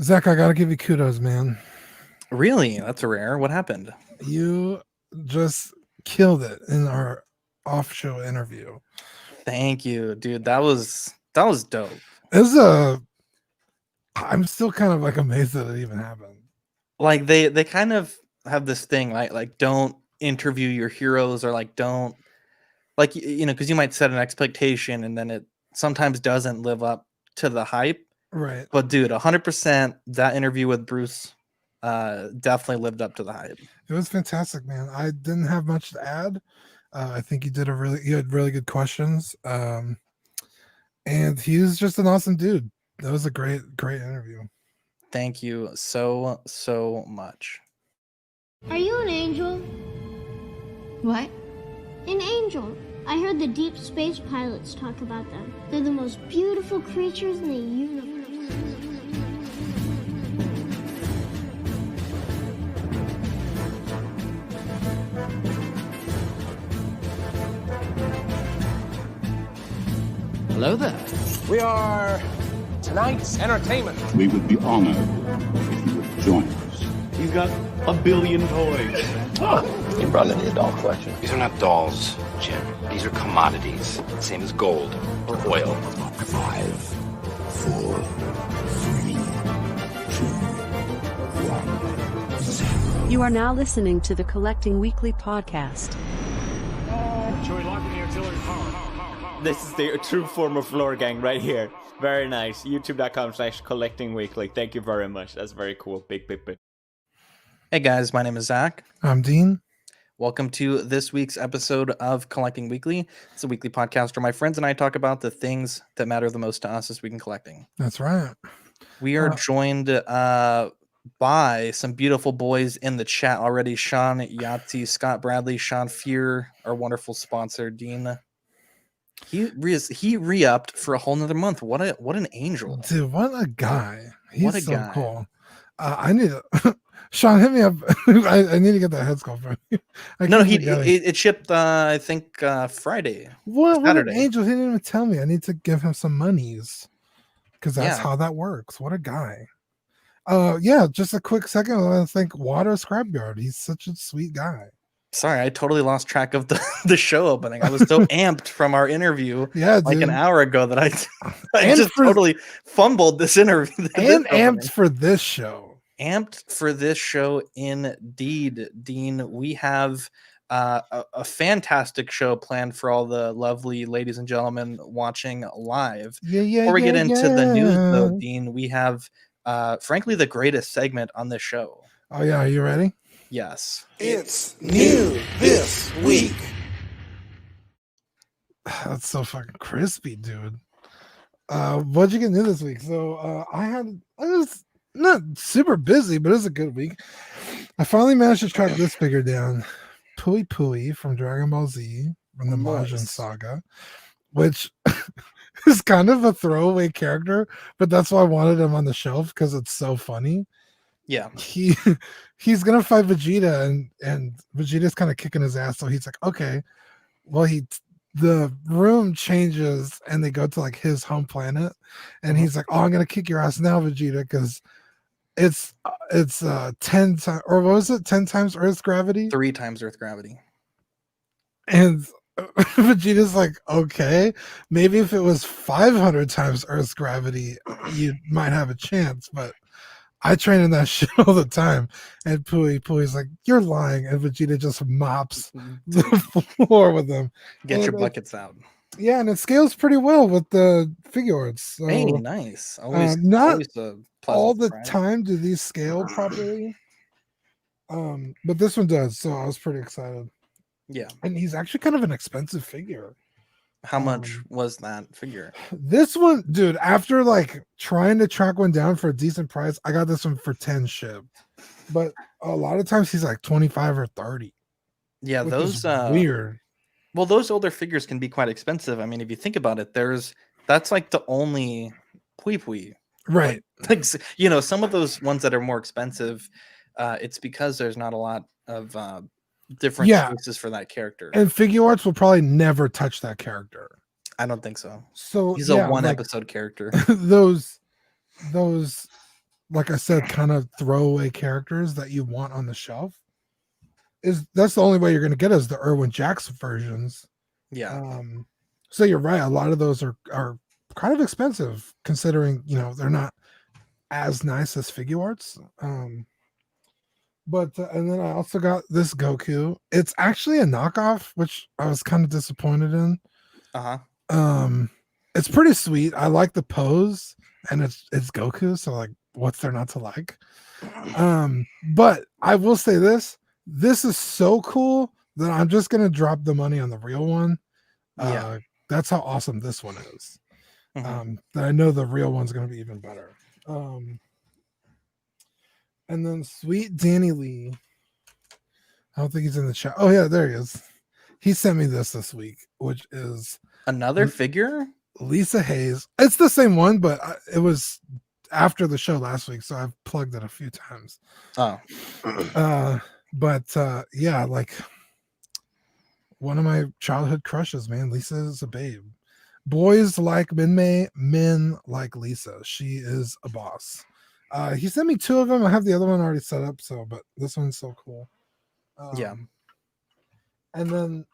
Zach, I gotta give you kudos, man. Really? That's rare. What happened? You just killed it in our off-show interview. Thank you, dude. That was dope. I'm still kind of like amazed that it even happened. Like they kind of have this thing, right? Like don't interview your heroes, or like don't, like, because you might set an expectation and then it sometimes doesn't live up to the hype. Right. But dude, 100% that interview with Bruce definitely lived up to the hype. It was fantastic, man. I didn't have much to add. I think you had really good questions. And he was just an awesome dude. That was a great interview. Thank you so much. Are you an angel? What? An angel. I heard the deep space pilots talk about them. They're the most beautiful creatures in the universe. Hello there. We are tonight's entertainment. We would be honored if you would join us. He's got a billion toys. You brought in the doll collection. These are not dolls, Jim. These are commodities. Same as gold or oil. 5, 4, 3, 2, 1, 0. You are now listening to the Collecting Weekly podcast. This is the true form of lore gang right here. Very nice. YouTube.com/collectingweekly. Thank you very much. That's very cool. Big. Hey guys, my name is Zach. I'm Dean. Welcome to this week's episode of Collecting Weekly. It's a weekly podcast where my friends and I talk about the things that matter the most to us this week in collecting. That's right. We are joined by some beautiful boys in the chat already. Sean Yahtzee, Scott Bradley, Sean Fear, our wonderful sponsor, Dean. He re-upped for a whole nother month. What an angel. Dude, what a guy. He's What a so guy. cool. I need to Sean, hit me up. I need to get that head sculpt from you. It shipped I think Friday. What an Saturday. angel. He didn't even tell me. I need to give him some monies. Because that's how that works. What a guy. Yeah, just a quick second. I want to thank Water Scrapyard. He's such a sweet guy. Sorry, I totally lost track of the show opening. I was so amped from our interview an hour ago that I just totally fumbled this interview. And amped for this show. Amped for this show indeed, Dean. We have a fantastic show planned for all the lovely ladies and gentlemen watching live. Before we get into the news, though, Dean, we have frankly the greatest segment on this show. Oh yeah, are you ready? Yes. It's new this week. That's so fucking crispy, dude. What'd you get new this week? So I was not super busy, but it was a good week. I finally managed to track this figure down. Pui Pui from Dragon Ball Z from the Majin Saga, which is kind of a throwaway character, but that's why I wanted him on the shelf because it's so funny. Yeah, he's gonna fight Vegeta, and Vegeta's kind of kicking his ass. So he's like, okay, well, the room changes and they go to like his home planet, and he's like, oh, I'm gonna kick your ass now, Vegeta, because it's 10 times, or what was it, 10 times Earth's gravity? 3 times Earth gravity. And Vegeta's like, okay, maybe if it was 500 times Earth's gravity, you might have a chance, but I train in that shit all the time. And Pui's like, you're lying. And Vegeta just mops the floor with them. Get your buckets out. Yeah, and it scales pretty well with the figure arts. So, hey, nice. Always all the surprise. time do these scale properly. But this one does, so I was pretty excited. Yeah. And he's actually kind of an expensive figure. How much was that figure? This one, dude, after like trying to track one down for a decent price, I got this one for 10 shipped. But a lot of times he's like 25 or 30. Yeah, those weird. Well, those older figures can be quite expensive. I mean, if you think about it, that's like the only Pui Pui. Right. Like, some of those ones that are more expensive, it's because there's not a lot of different choices for that character. And figure arts will probably never touch that character. I don't think so. So he's a one episode character. those like I said, kind of throwaway characters that you want on the shelf, that's the only way you're going to get is the Irwin Jackson versions. Yeah. So you're right. A lot of those are kind of expensive considering, they're not as nice as figure arts. But and then I also got this Goku. It's actually a knockoff, which I was kind of disappointed in. It's pretty sweet. I like the pose, and it's Goku, so like, what's there not to like? But I will say this is so cool that I'm just gonna drop the money on the real one. That's how awesome this one is. That I know the real one's gonna be even better. And then sweet Danny Lee. I don't think he's in the chat. Oh yeah, there he is. He sent me this week, which is another figure. Lisa Hayes. It's the same one, but it was after the show last week, so I've plugged it a few times. But yeah, like one of my childhood crushes, man. Lisa is a babe. Boys like Min-Mei, men like Lisa. She is a boss. He sent me 2 of them. I have the other one already set up, but this one's so cool. And then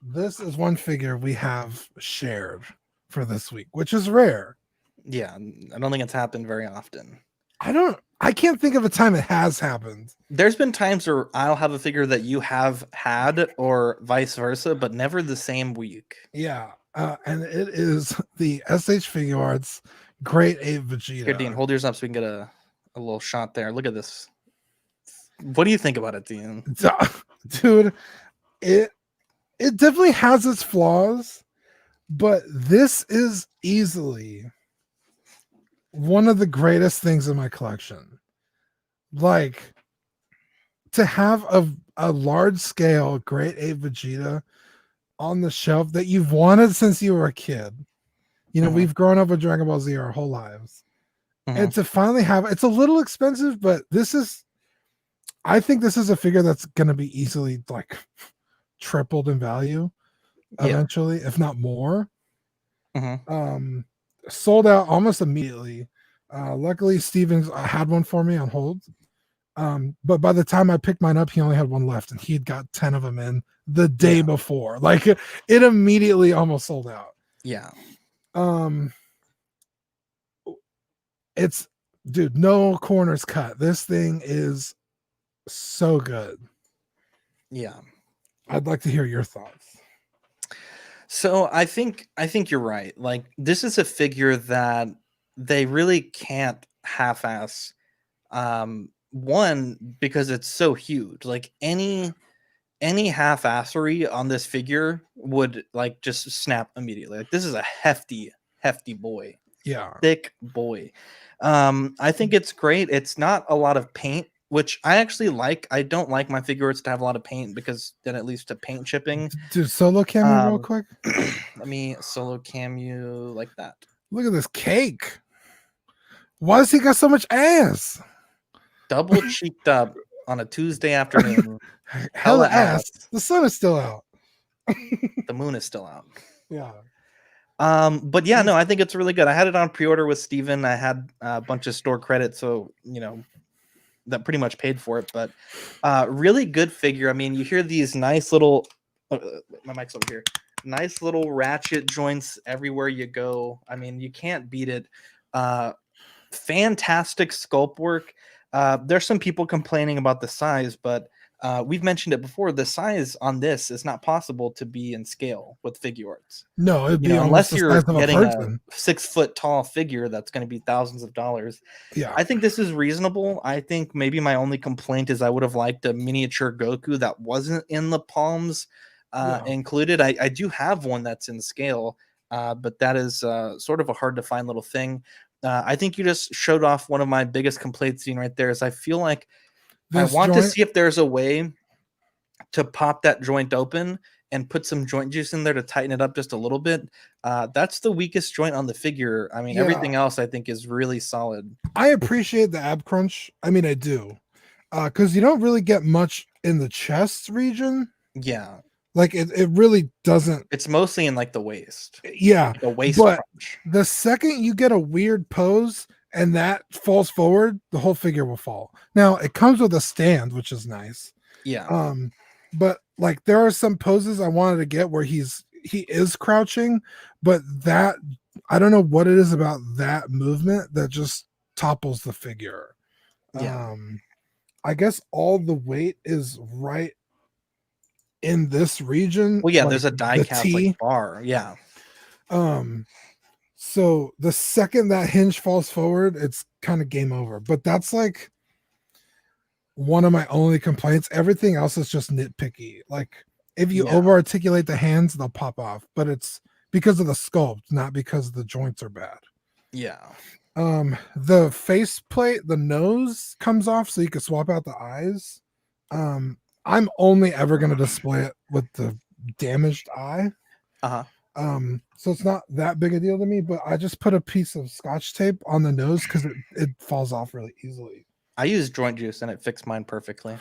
this is one figure we have shared for this week, which is rare. Yeah, I don't think it's happened very often. I can't think of a time it has happened. There's been times where I'll have a figure that you have had or vice versa, but never the same week. Yeah. And it is the SH Figure Arts Great Ape Vegeta. Here, Dean, hold yours up so we can get a little shot there. Look at this. What do you think about it, Dean? Dude, it definitely has its flaws, but this is easily one of the greatest things in my collection. Like, to have a large scale Great Ape Vegeta on the shelf that you've wanted since you were a kid. We've grown up with Dragon Ball Z our whole lives. And to finally have it's a little expensive, but I think this is a figure that's going to be easily like tripled in value eventually, if not more. Sold out almost immediately. Luckily, Stevens had one for me on hold. But by the time I picked mine up, he only had one left, and he'd got 10 of them in the day before. Like it immediately almost sold out. Yeah. It's dude, no corners cut. This thing is so good. Yeah. I'd like to hear your thoughts. So I think you're right. Like, this is a figure that they really can't half-ass. One, because it's so huge. Like any half-assery on this figure would like just snap immediately. Like, this is a hefty boy. Yeah. Thick boy. I think it's great. It's not a lot of paint, which I actually like. I don't like my figures to have a lot of paint because then it leads to paint chipping. Dude, solo cam you real quick. Let me solo cam you like that. Look at this cake. Why does he got so much ass? Double cheeked up on a Tuesday afternoon. Hella ass. The sun is still out. The moon is still out. Yeah. But yeah, no, I think it's really good. I had it on pre-order with Steven. I had a bunch of store credit, so that pretty much paid for it. But really good figure. I mean, you hear these nice little my mic's over here. Nice little ratchet joints everywhere you go. I mean, you can't beat it. Fantastic sculpt work. There's some people complaining about the size, but we've mentioned it before. The size on this is not possible to be in scale with figure arts. No, it'd be unless you're getting a 6 foot tall figure that's going to be thousands of dollars. Yeah, I think this is reasonable. I think maybe my only complaint is I would have liked a miniature Goku that wasn't in the palms included. I do have one that's in scale, but that is sort of a hard to find little thing. I think you just showed off one of my biggest complaints, Dean, right there. Is I feel like I want to see if there's a way to pop that joint open and put some joint juice in there to tighten it up just a little bit. That's the weakest joint on the figure. I mean, everything else I think is really solid. I appreciate the ab crunch. I mean, I do. Because you don't really get much in the chest region. Yeah. Like it really doesn't. It's mostly in like the waist. Yeah. Like the waist but crunch. The second you get a weird pose and that falls forward, the whole figure will fall. Now it comes with a stand, which is nice. Yeah. But like there are some poses I wanted to get where he is crouching, but that I don't know what it is about that movement that just topples the figure. Yeah. I guess all the weight is right in this region. Well, yeah, like there's a die the cast T. like bar. Yeah. So the second that hinge falls forward, it's kind of game over. But that's like one of my only complaints. Everything else is just nitpicky. Like if you over articulate the hands, they'll pop off. But it's because of the sculpt, not because the joints are bad. Yeah. The face plate, the nose comes off so you can swap out the eyes. I'm only ever going to display it with the damaged eye. So it's not that big a deal to me, but I just put a piece of Scotch tape on the nose because it falls off really easily. I use joint juice and it fixed mine perfectly.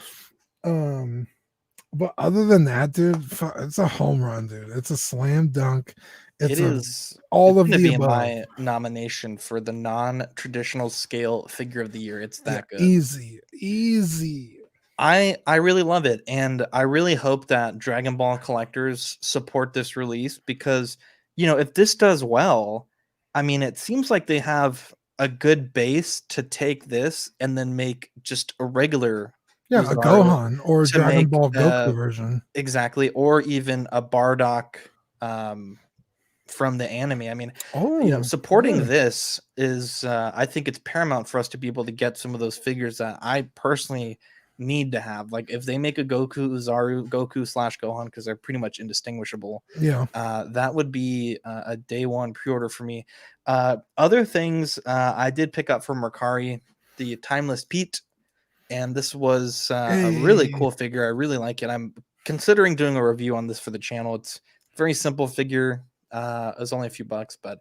But other than that, dude, it's a home run, dude. It's a slam dunk. It's all of the above. My nomination for the non-traditional scale figure of the year. It's that good. Easy. I really love it, and I really hope that Dragon Ball collectors support this release because, you know, if this does well, I mean, it seems like they have a good base to take this and then make just a regular a Gohan or Dragon Ball Goku version. Exactly, or even a Bardock from the anime. I mean, supporting this is I think it's paramount for us to be able to get some of those figures that I personally need to have. Like if they make a Goku Zaru Goku / Gohan, because they're pretty much indistinguishable, that would be a day one pre-order for me. Other things I did pick up from Mercari, the Timeless Pete, and this was a really cool figure. I really like it. I'm considering doing a review on this for the channel. It's a very simple figure. It's only a few bucks, but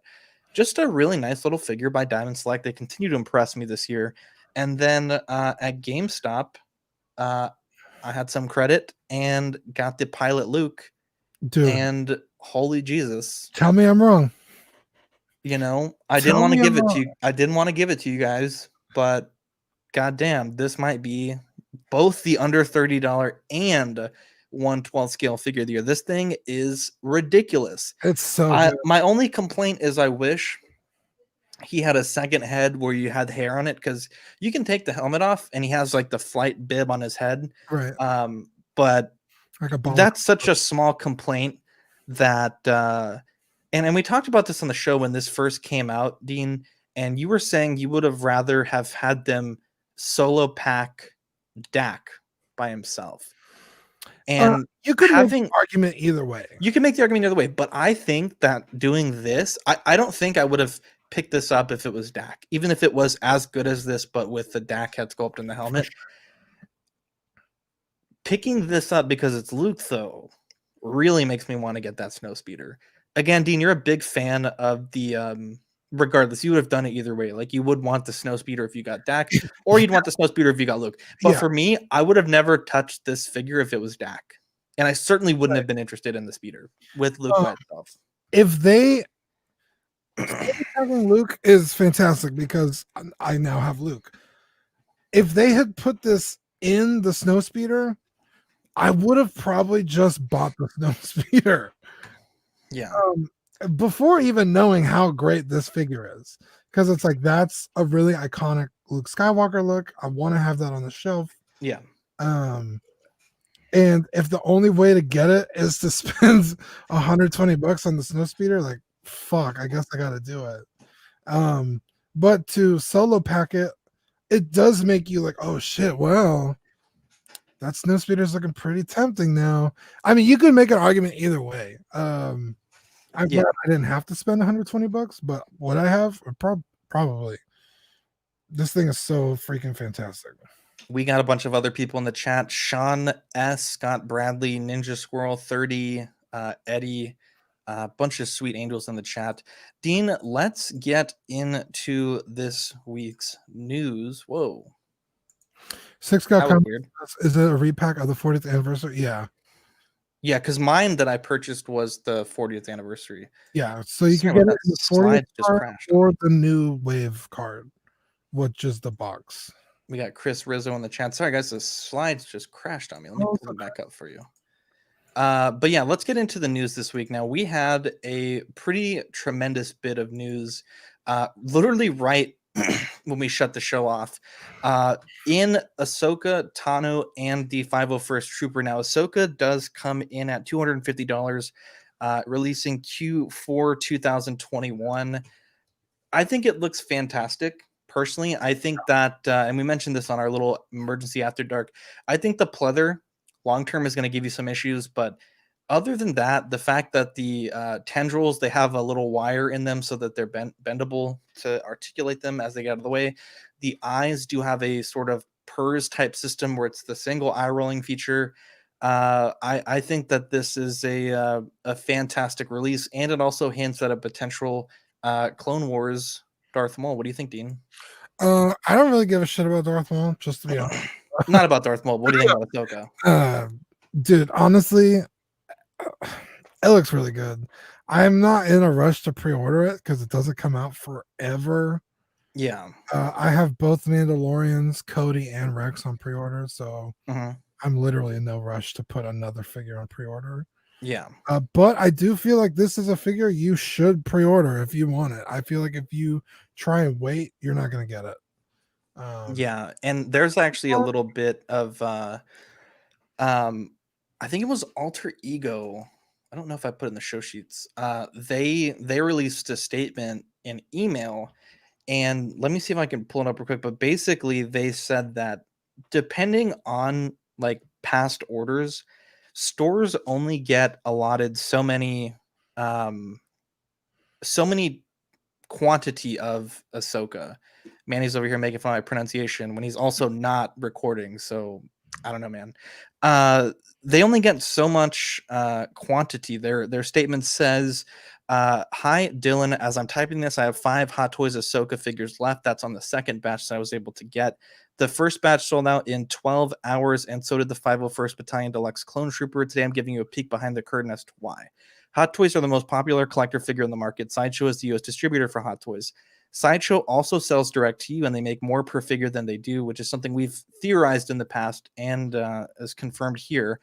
just a really nice little figure by Diamond Select. They continue to impress me this year. And then at GameStop, I had some credit and got the Pilot Luke. Dude. And holy Jesus. Tell me I'm wrong. You know, I didn't want to give it to you. I didn't want to give it to you guys, but goddamn, this might be both the under $30 and 1/12 scale figure of the year. This thing is ridiculous. It's so good. My only complaint is I wish he had a second head where you had hair on it, because you can take the helmet off and he has like the flight bib on his head. Right. But like that's such a small complaint that and we talked about this on the show when this first came out, Dean, and you were saying you would have rather have had them solo pack Dak by himself. And you could make the argument either way. You can make the argument either way, but I think that doing this, I don't think I would have picked this up if it was Dak, even if it was as good as this, but with the Dak head sculpt in the helmet. Picking this up because it's Luke, though, really makes me want to get that Snowspeeder. Again, Dean, you're a big fan of the regardless, you would have done it either way. Like you would want the Snowspeeder if you got Dak, or you'd want the Snowspeeder if you got Luke. But for me, I would have never touched this figure if it was Dak. And I certainly wouldn't have been interested in the speeder with Luke by itself. If they having Luke is fantastic because I now have Luke. If they had put this in the Snowspeeder, I would have probably just bought the Snowspeeder. Yeah. Before even knowing how great this figure is, because it's like that's a really iconic Luke Skywalker look. I want to have that on the shelf. Yeah. And if the only way to get it is to spend $120 on the Snowspeeder, like fuck, I guess I got to do it. But to solo pack it, it does make you like, oh shit, well, that Snowspeeder is looking pretty tempting now. I mean, you could make an argument either way. I'm glad I didn't have to spend $120, but what I have, probably. This thing is so freaking fantastic. We got a bunch of other people in the chat. Sean S, Scott Bradley, Ninja Squirrel 30, Eddie, a bunch of sweet angels in the chat. Dean, let's get into this week's news. Whoa. Six got weird. Is it a repack of the 40th anniversary? Yeah. Yeah, because mine that I purchased was the 40th anniversary. Yeah, so you can get it in the 40th card or the new wave card. with just the box. We got Chris Rizzo in the chat. Sorry, guys, the slides just crashed on me. Let me pull them back up for you. But yeah, let's get into the news this week. Now, we had a pretty tremendous bit of news literally right when we shut the show off. In Ahsoka, Tano, and the 501st Trooper. Now, Ahsoka does come in at $250, releasing Q4 2021. I think it looks fantastic. Personally, I think that, and we mentioned this on our little emergency after dark, I think the pleather long term is going to give you some issues, but other than that, the fact that the tendrils, they have a little wire in them so that they're bendable to articulate them as they get out of the way. The eyes do have a sort of PERS type system where it's the single eye rolling feature. I think that this is a fantastic release, and it also hints at a potential Clone Wars Darth Maul. What do you think, Dean? I don't really give a shit about Darth Maul, just to be honest. Not about Darth Maul. What do you think about Ahsoka? Dude, honestly, it looks really good. I'm not in a rush to pre-order it because it doesn't come out forever. Yeah. I have both Mandalorians, Cody and Rex on pre-order, so I'm literally in no rush to put another figure on pre-order. Yeah. But I do feel like this is a figure you should pre-order if you want it. I feel like if you try and wait, you're not going to get it. Yeah, and there's actually a little bit of I think it was Alter Ego. I don't know if I put it in the show sheets. They released a statement in email, and let me see if I can pull it up real quick. But basically, they said that depending on like past orders, stores only get allotted so many quantity of Ahsoka. Manny's over here making fun of my pronunciation when he's also not recording. So I don't know, man. They only get so much quantity. Their statement says, hi, Dylan. As I'm typing this, I have 5 Hot Toys Ahsoka figures left. That's on the second batch that I was able to get. The first batch sold out in 12 hours, and so did the 501st Battalion Deluxe Clone Trooper. Today, I'm giving you a peek behind the curtain as to why. Hot Toys are the most popular collector figure in the market. Sideshow is the U.S. distributor for Hot Toys. Sideshow also sells direct to you, and they make more per figure than they do, which is something we've theorized in the past and is confirmed here.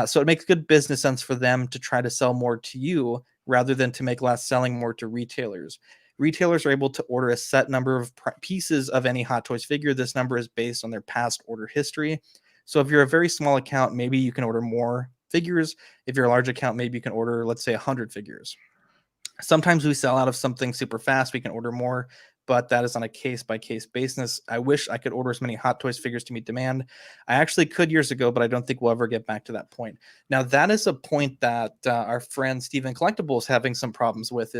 So it makes good business sense for them to try to sell more to you rather than to make less selling more to retailers. Retailers are able to order a set number of pieces of any Hot Toys figure. This number is based on their past order history. So if you're a very small account, maybe you can order more figures. If you're a large account, maybe you can order, let's say, 100 figures. Sometimes we sell out of something super fast. We can order more, but that is on a case-by-case basis. I wish I could order as many Hot Toys figures to meet demand. I actually could years ago, but I don't think we'll ever get back to that point. Now, that is a point that our friend Steven Collectible is having some problems with.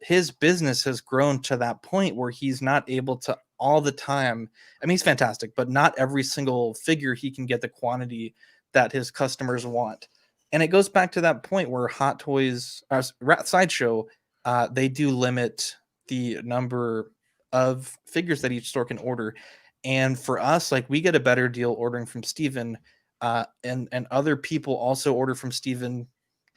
His business has grown to that point where he's not able to all the time. I mean, he's fantastic, but not every single figure he can get the quantity that his customers want. And it goes back to that point where Hot Toys, Sideshow, they do limit the number of figures that each store can order. And for us, like, we get a better deal ordering from Steven, and other people also order from Steven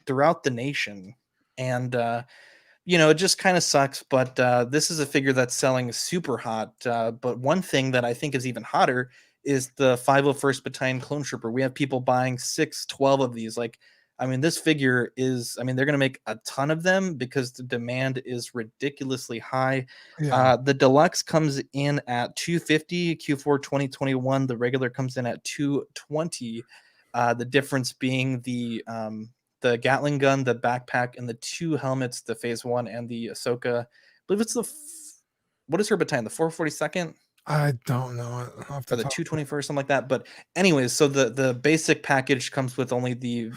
throughout the nation. And, it just kind of sucks, but this is a figure that's selling super hot. But one thing that I think is even hotter is the 501st Battalion Clone Trooper. We have people buying 6, 12 of these. Like, I mean, this figure is, they're going to make a ton of them because the demand is ridiculously high. Yeah. The deluxe comes in at $250, Q4 2021. The regular comes in at $220. The difference being the Gatling gun, the backpack, and the 2 helmets, the Phase 1 and the Ahsoka. I believe it's what is her battalion? The 442nd? I don't know. Or the 221st, something like that. But anyways, so the basic package comes with only the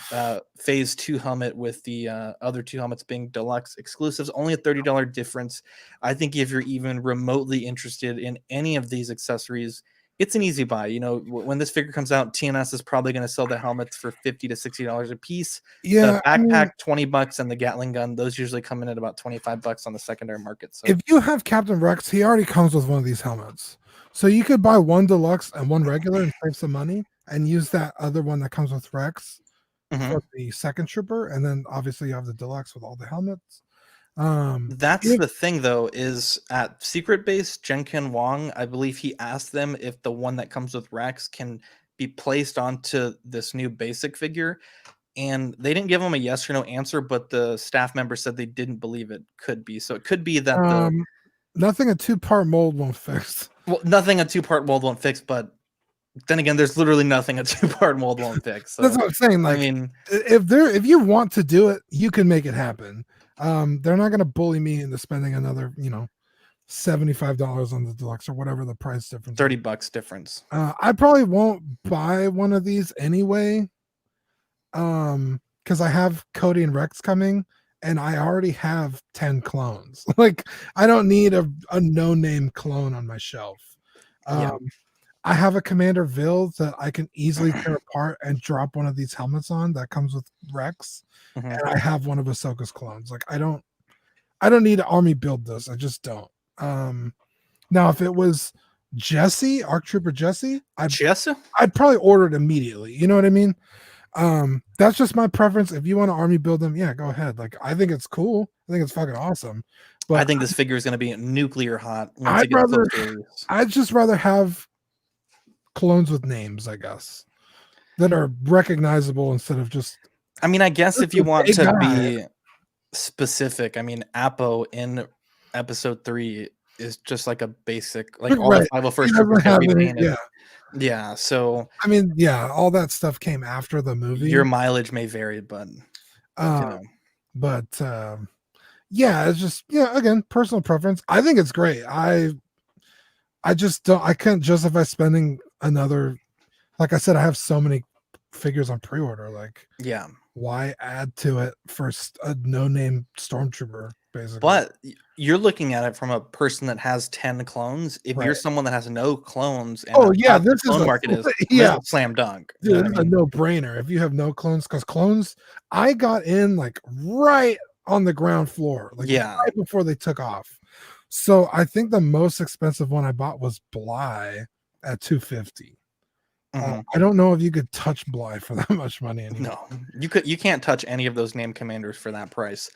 Phase 2 helmet, with the other 2 helmets being deluxe exclusives. Only a $30 difference. I think if you're even remotely interested in any of these accessories, it's an easy buy. When this figure comes out, TNS is probably going to sell the helmets for $50 to $60 a piece. Yeah, the backpack $20, and the Gatling gun, those usually come in at about $25 on the secondary market. So if you have Captain Rex, he already comes with one of these helmets, so you could buy 1 deluxe and 1 regular and save some money, and use that other one that comes with Rex for the second trooper, and then obviously you have the deluxe with all the helmets. That's the thing, though, is at Secret Base, Jenkin Wong, I believe he asked them if the one that comes with Rex can be placed onto this new basic figure, and they didn't give him a yes or no answer, but the staff member said they didn't believe it could be. So it could be that nothing a 2-part mold won't fix. Well, nothing a 2-part mold won't fix, but then again, there's literally nothing a 2-part mold won't fix. So, that's what I'm saying. Like, I mean, if you want to do it, you can make it happen. They're not going to bully me into spending another, $75 on the deluxe or whatever the price difference. $30 difference. I probably won't buy one of these anyway. Because I have Cody and Rex coming, and I already have 10 clones. Like, I don't need a no-name clone on my shelf. I have a Commander Vil that I can easily tear apart and drop one of these helmets on that comes with Rex. Mm-hmm. And I have one of Ahsoka's clones. Like, I don't need to army build this. I just don't. Now if it was Jesse, Arc Trooper Jesse, I'd probably order it immediately. You know what I mean? That's just my preference. If you want to army build them, yeah, go ahead. Like, I think it's cool. I think it's fucking awesome. But I think this figure is going to be nuclear hot. Once it gets I'd just rather have clones with names, I guess, that are recognizable instead of just. I mean, I guess if you want to be specific, I mean, Apo in episode 3 is just like a basic, like all the 501st troopers can be painted. Yeah, so I mean, yeah, all that stuff came after the movie. Your mileage may vary, but yeah, it's just again, personal preference. I think it's great. I can't justify spending another. Like I said, I have so many figures on pre-order. Like, yeah, why add to it for a no-name stormtrooper? Basically, but you're looking at it from a person that has 10 clones. If you're someone that has no clones, and this is a market is a slam dunk. Dude, it's a no-brainer. If you have no clones, because clones, I got in like right on the ground floor, like right before they took off. So I think the most expensive one I bought was Bly at $250. I don't know if you could touch Bly for that much money anymore. No, you can't touch any of those name commanders for that price.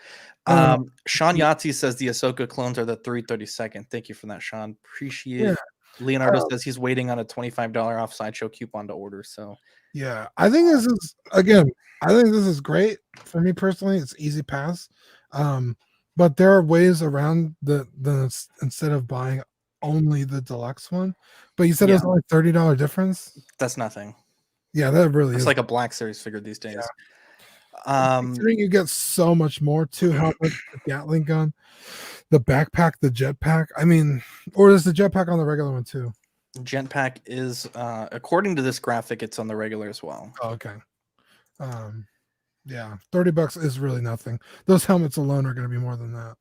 Sean Yahtzee says the Ahsoka clones are the 332nd. Thank you for that, Sean. Appreciate it. Leonardo says he's waiting on a $25 off Sideshow coupon to order. So yeah, I think this is I think this is great for me personally. It's easy pass. But there are ways around the instead of buying only the deluxe one. But you said it was only $30 difference. That's nothing. Yeah, that really is. It's like a Black Series figure these days. Considering you get so much more too, how much the Gatling gun, the backpack, the jetpack. I mean, or is the jetpack on the regular one too? Jetpack is according to this graphic, it's on the regular as well. Oh, okay. Yeah, $30 is really nothing. Those helmets alone are going to be more than that.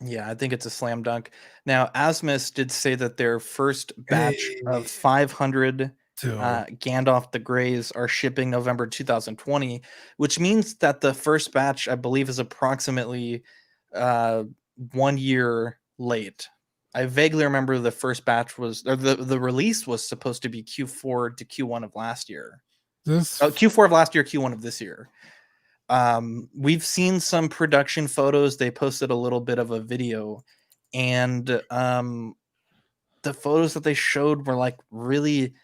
Yeah, I think it's a slam dunk. Now, Asmus did say that their first batch of 500 Gandalf the Greys are shipping November 2020, which means that the first batch, I believe, is approximately 1 year late. I vaguely remember the first batch was, or the release was supposed to be Q4 to Q1 of last year. Q4 of last year, Q1 of this year. We've seen some production photos. They posted a little bit of a video, and the photos that they showed were like really,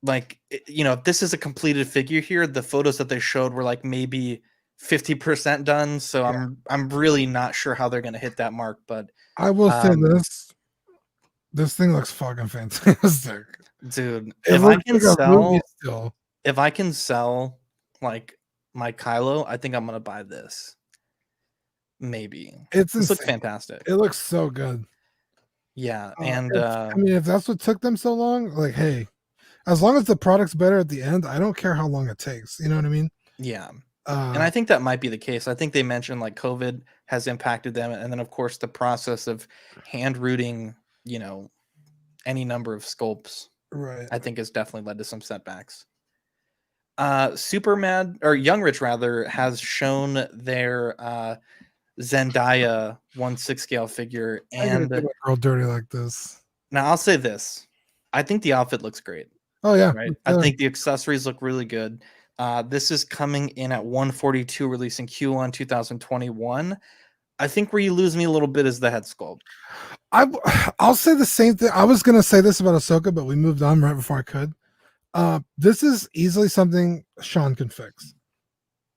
like, if this is a completed figure here, the photos that they showed were like maybe 50% done. So I'm really not sure how they're gonna hit that mark. But I will say this thing looks fucking fantastic, dude. If I can sell like my Kylo, I think I'm gonna buy this. Maybe this looks fantastic. It looks so good. Yeah, and I mean, if that's what took them so long, like, hey, as long as the product's better at the end, I don't care how long it takes. You know what I mean? Yeah. And I think that might be the case. I think they mentioned like COVID has impacted them, and then of course the process of hand rooting, any number of sculpts, right? I think has definitely led to some setbacks. Young Rich rather has shown their Zendaya 1/6 scale figure, and do a girl dirty like this. Now I'll say this: I think the outfit looks great. Oh yeah, right. I think the accessories look really good. This is coming in at 142, releasing Q1 2021. I think where you lose me a little bit is the head sculpt. I'll say the same thing. I was gonna say this about Ahsoka, but we moved on right before I could. This is easily something Sean can fix.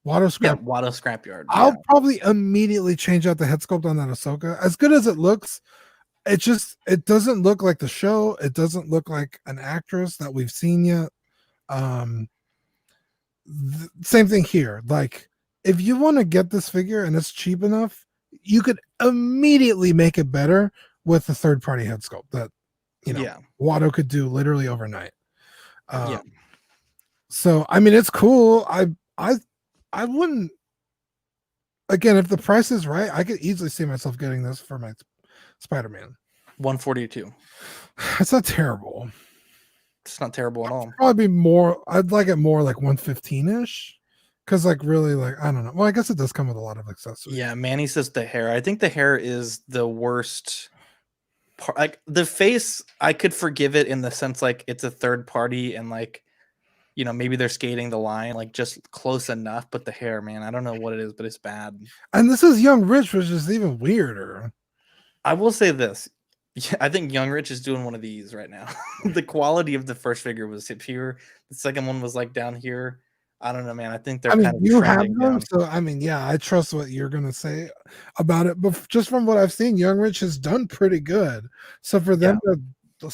Watto Scrapyard. I'll probably immediately change out the head sculpt on that Ahsoka. As good as it looks, it doesn't look like the show. It doesn't look like an actress that we've seen yet. Same thing here. Like, if you want to get this figure and it's cheap enough, you could immediately make it better with the third-party head sculpt that Watto could do literally overnight. So I mean, it's cool. I wouldn't. Again, if the price is right, I could easily see myself getting this for my Spider-Man. 142. It's not terrible. It's not terrible at all. Probably be more. I'd like it more like 115-ish. Because like really like I don't know. Well, I guess it does come with a lot of accessories. Yeah, Manny says the hair. I think the hair is the worst part. Like the face, I could forgive it in the sense like it's a third party and like, you know, maybe they're skating the line like just close enough. But the hair, man, I don't know what it is, but it's bad. And this is Young Rich, which is even weirder. I will say this. Yeah, I think Young Rich is doing one of these right now. The quality of the first figure was hip here. The second one was like down here. I don't know, man. I think they're kind of you have them, down. so I mean, yeah, I trust what you're gonna say about it. But just from what I've seen, Young Rich has done pretty good. So for them to,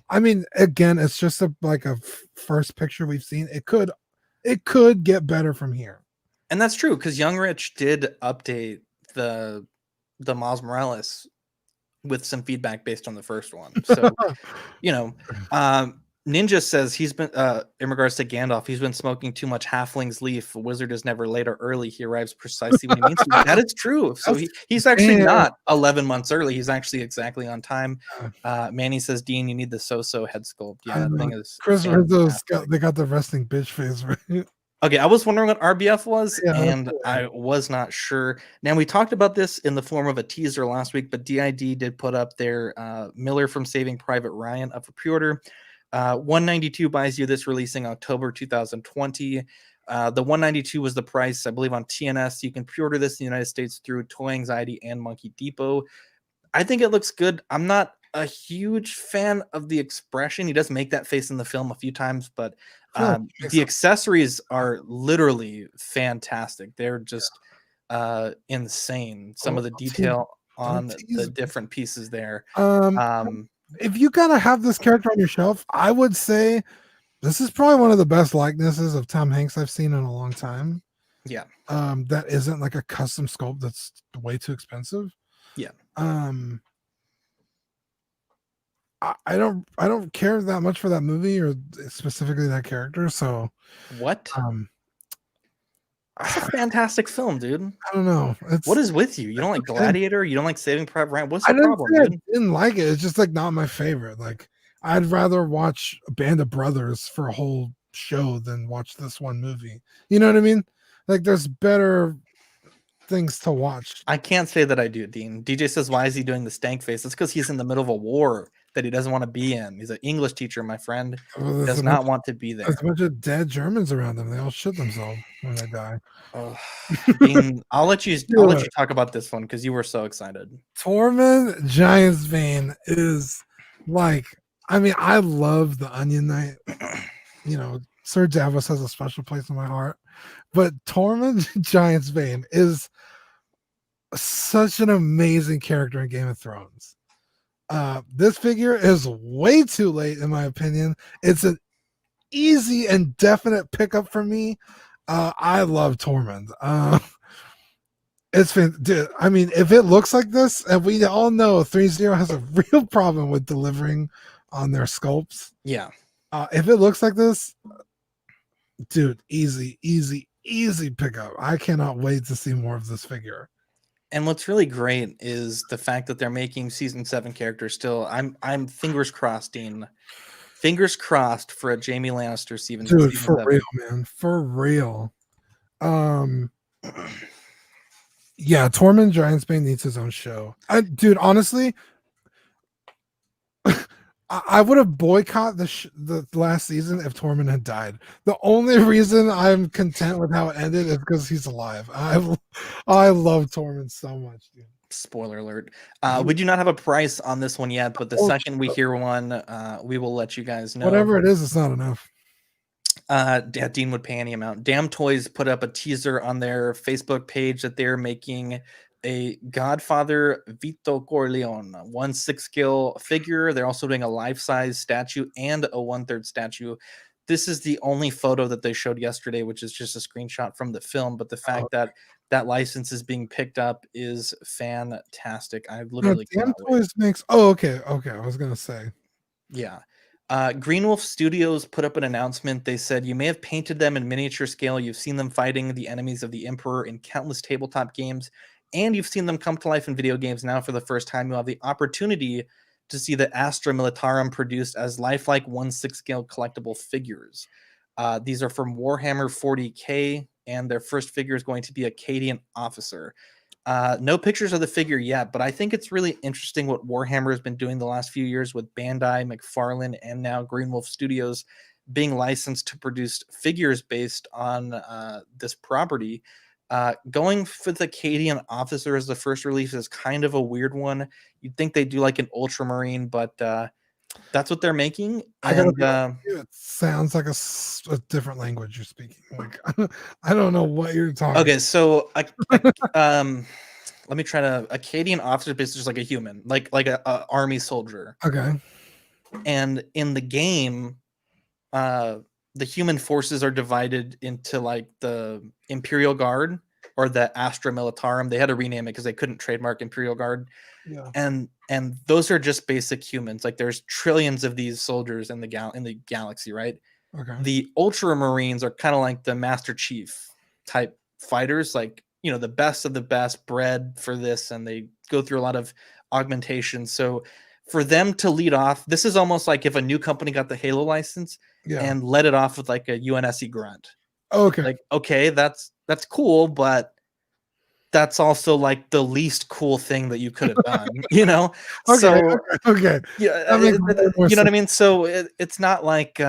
I mean, again, it's just like a first picture we've seen. It could get better from here. And that's true because Young Rich did update the Miles Morales with some feedback based on the first one. So, you know, Ninja says he's been, in regards to Gandalf, he's been smoking too much Halfling's leaf. A wizard is never late or early. He arrives precisely when he means to. That is true. So he's actually not 11 months early. He's actually exactly on time. Manny says, Dean, you need the so-so head sculpt. Yeah, that thing is. Chris Rizzo's they got the resting bitch face, right? Okay, I was wondering what RBF was, and I was not sure. Now, we talked about this in the form of a teaser last week, but DID did put up their Miller from Saving Private Ryan up for pre-order. 192 buys you this releasing October 2020. The 192 was the price, I believe, on TNS. You can pre-order this in the United States through Toy Anxiety and Monkey Depot. I think it looks good. I'm not a huge fan of the expression. He does make that face in the film a few times, but the accessories are literally fantastic. They're just insane. Some of the detail on the different pieces there. If you gotta have this character on your shelf, I would say this is probably one of the best likenesses of Tom Hanks I've seen in a long time. Yeah. That isn't like a custom sculpt that's way too expensive. Yeah. I don't care that much for that movie or specifically that character. So what? It's a fantastic film, dude. I don't know. What is with you? You don't like Gladiator? You don't like Saving Private Ryan? What's the problem, dude? I didn't like it. It's just like not my favorite. Like I'd rather watch a Band of Brothers for a whole show than watch this one movie. You know what I mean? Like there's better things to watch. I can't say that I do, Dean. DJ says, why is he doing the stank face? It's because he's in the middle of a war that he doesn't want to be in. He's an English teacher, my friend. He does not want to be there. There's a bunch of dead Germans around them. They all shit themselves when they die. Oh, Dean, I'll let you talk about this one because you were so excited. Tormund Giant's Vein is like, I mean, I love the Onion Knight. You know, Sir Davos has a special place in my heart. But Tormund Giant's Vein is such an amazing character in Game of Thrones. This figure is way too late, in my opinion. It's an easy and definite pickup for me. I love Tormund. It's dude, I mean, if it looks like this, and we all know 3-0 has a real problem with delivering on their sculpts. Yeah. If it looks like this, dude, easy pickup. I cannot wait to see more of this figure. And what's really great is the fact that they're making season 7 characters still. I'm fingers crossed, Dean. Fingers crossed for a Jaime Lannister season. Dude, for 7. Real, man. For real. Yeah, Tormund Giantsbane needs his own show. Dude, honestly, I would have boycotted the last season if Tormund had died. The only reason I'm content with how it ended is because he's alive. I love Tormund so much, dude. Spoiler alert. We do not have a price on this one yet, but the second we hear one, we will let you guys know. Whatever it is, it's not enough. Dean would pay any amount. Damn Toys put up a teaser on their Facebook page that they're making a Godfather Vito Corleone 1/6 scale figure. They're also doing a life-size statue and a 1/3 statue. This is the only photo that they showed yesterday, which is just a screenshot from the film. But the fact that license is being picked up is fantastic. I literally Damn Toys makes. Oh, okay. I was gonna say. Yeah. Green Wolf Studios put up an announcement. They said, you may have painted them in miniature scale. You've seen them fighting the enemies of the Emperor in countless tabletop games, and you've seen them come to life in video games. Now, for the first time, you'll have the opportunity to see the Astra Militarum produced as lifelike 1/6 scale collectible figures. These are from Warhammer 40K, and their first figure is going to be a Cadian officer. No pictures of the figure yet, but I think it's really interesting what Warhammer has been doing the last few years with Bandai, McFarlane, and now Green Wolf Studios being licensed to produce figures based on this property. Going for the Cadian officer as the first release is kind of a weird one. You'd think they do like an Ultramarine, but that's what they're making. And it sounds like a different language you're speaking. Like I don't know what you're talking. Okay, so let me try to. A Cadian officer is basically just like a human, like a army soldier. Okay. And in the game, the human forces are divided into like the Imperial Guard or the Astra Militarum. They had to rename it because they couldn't trademark Imperial Guard. Yeah. And those are just basic humans. Like there's trillions of these soldiers in the galaxy, right? Okay. The Ultramarines are kind of like the Master Chief type fighters, like, you know, the best of the best, bred for this, and they go through a lot of augmentation. So for them to lead off, this is almost like if a new company got the Halo license and led it off with like a UNSC grunt. Okay. Like, okay, that's cool, but that's also like the least cool thing that you could have done, you know? Okay. Yeah, you know what I mean? So it's not like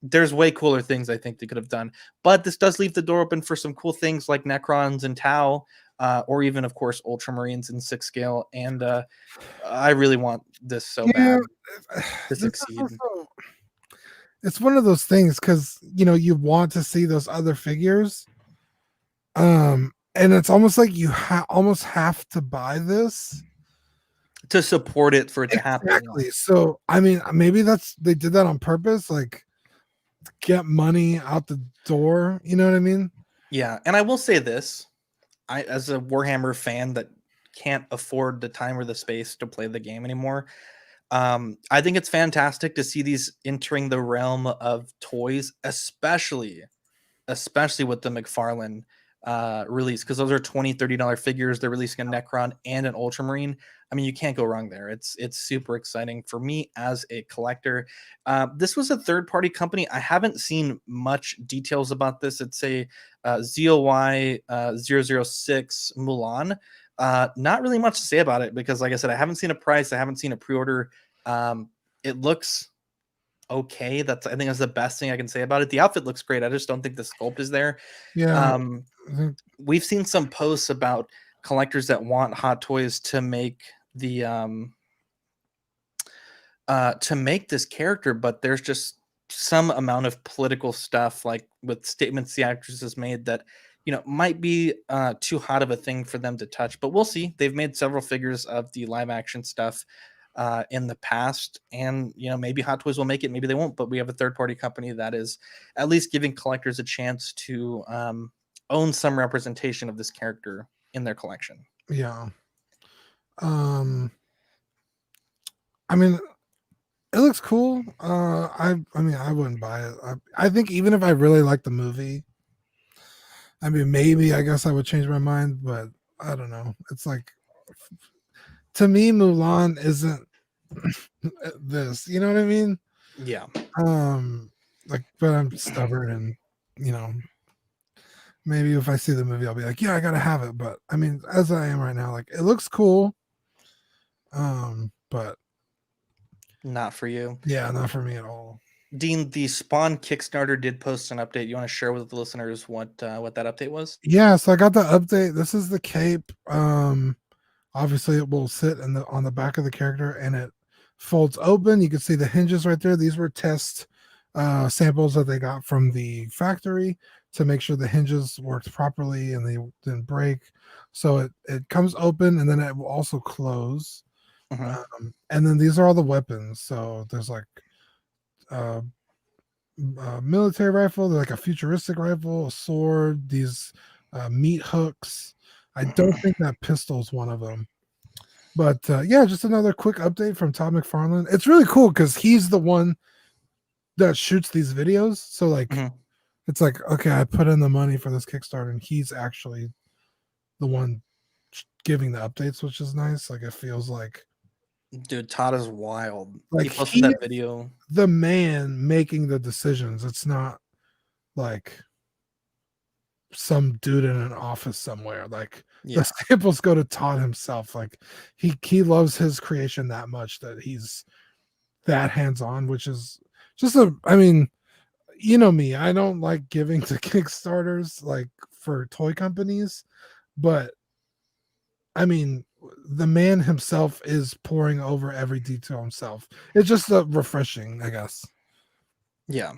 there's way cooler things I think they could have done, but this does leave the door open for some cool things like Necrons and Tau, or even, of course, Ultramarines in 6 scale. And I really want this so bad to succeed. It's one of those things because, you know, you want to see those other figures. And it's almost like you almost have to buy this to support it for it to happen. Exactly. So, I mean, maybe they did that on purpose, like to get money out the door. You know what I mean? Yeah. And I will say this, as a Warhammer fan that can't afford the time or the space to play the game anymore, I think it's fantastic to see these entering the realm of toys, especially with the McFarlane release, because those are $20-$30 figures. They're releasing a Necron and an Ultramarine. I mean, you can't go wrong there. It's super exciting for me as a collector. This was a third-party company. I haven't seen much details about this. It's a ZOY 006 Mulan. Not really much to say about it because, like I said, I haven't seen a price. I haven't seen a pre-order. It looks okay. I think that's the best thing I can say about it. The outfit looks great. I just don't think the sculpt is there. Yeah. We've seen some posts about collectors that want Hot Toys to make the to make this character, but there's just some amount of political stuff, like with statements the actress has made, that, you know, might be too hot of a thing for them to touch. But we'll see. They've made several figures of the live action stuff in the past, and, you know, maybe Hot Toys will make it, maybe they won't, but we have a third-party company that is at least giving collectors a chance to own some representation of this character in their collection. Yeah. I mean, it looks cool. I mean, I wouldn't buy it. I think even if I really like the movie, I mean, maybe I guess I would change my mind, but I don't know. It's like, to me, Mulan isn't this. You know what I mean? Yeah. Like, but I'm stubborn, and, you know, maybe if I see the movie, I'll be like, yeah, I gotta have it. But I mean, as I am right now, like, it looks cool. But Not for you. Yeah, not for me at all. Dean, the Spawn Kickstarter did post an update. You want to share with the listeners what that update was? Yeah, so I got the update. This is the cape. Obviously it will sit on the back of the character, and it folds open. You can see the hinges right there. These were test samples that they got from the factory to make sure the hinges worked properly and they didn't break. So it comes open, and then it will also close. And then these are all the weapons. So there's like military rifle, like a futuristic rifle, a sword, these meat hooks. I don't think that pistol is one of them. But yeah, just another quick update from Todd McFarlane. It's really cool because he's the one that shoots these videos. So like, it's like, okay, I put in the money for this Kickstarter, and he's actually the one giving the updates, which is nice. Like, it feels like, dude, Todd is wild. Like, he posted that video. The man making the decisions. It's not like some dude in an office somewhere. Like, the samples go to Todd himself. Like, he loves his creation that much that he's that hands-on, which is just I mean, you know me, I don't like giving to Kickstarters like for toy companies, but I mean, the man himself is pouring over every detail himself. It's just refreshing, I guess. Yeah.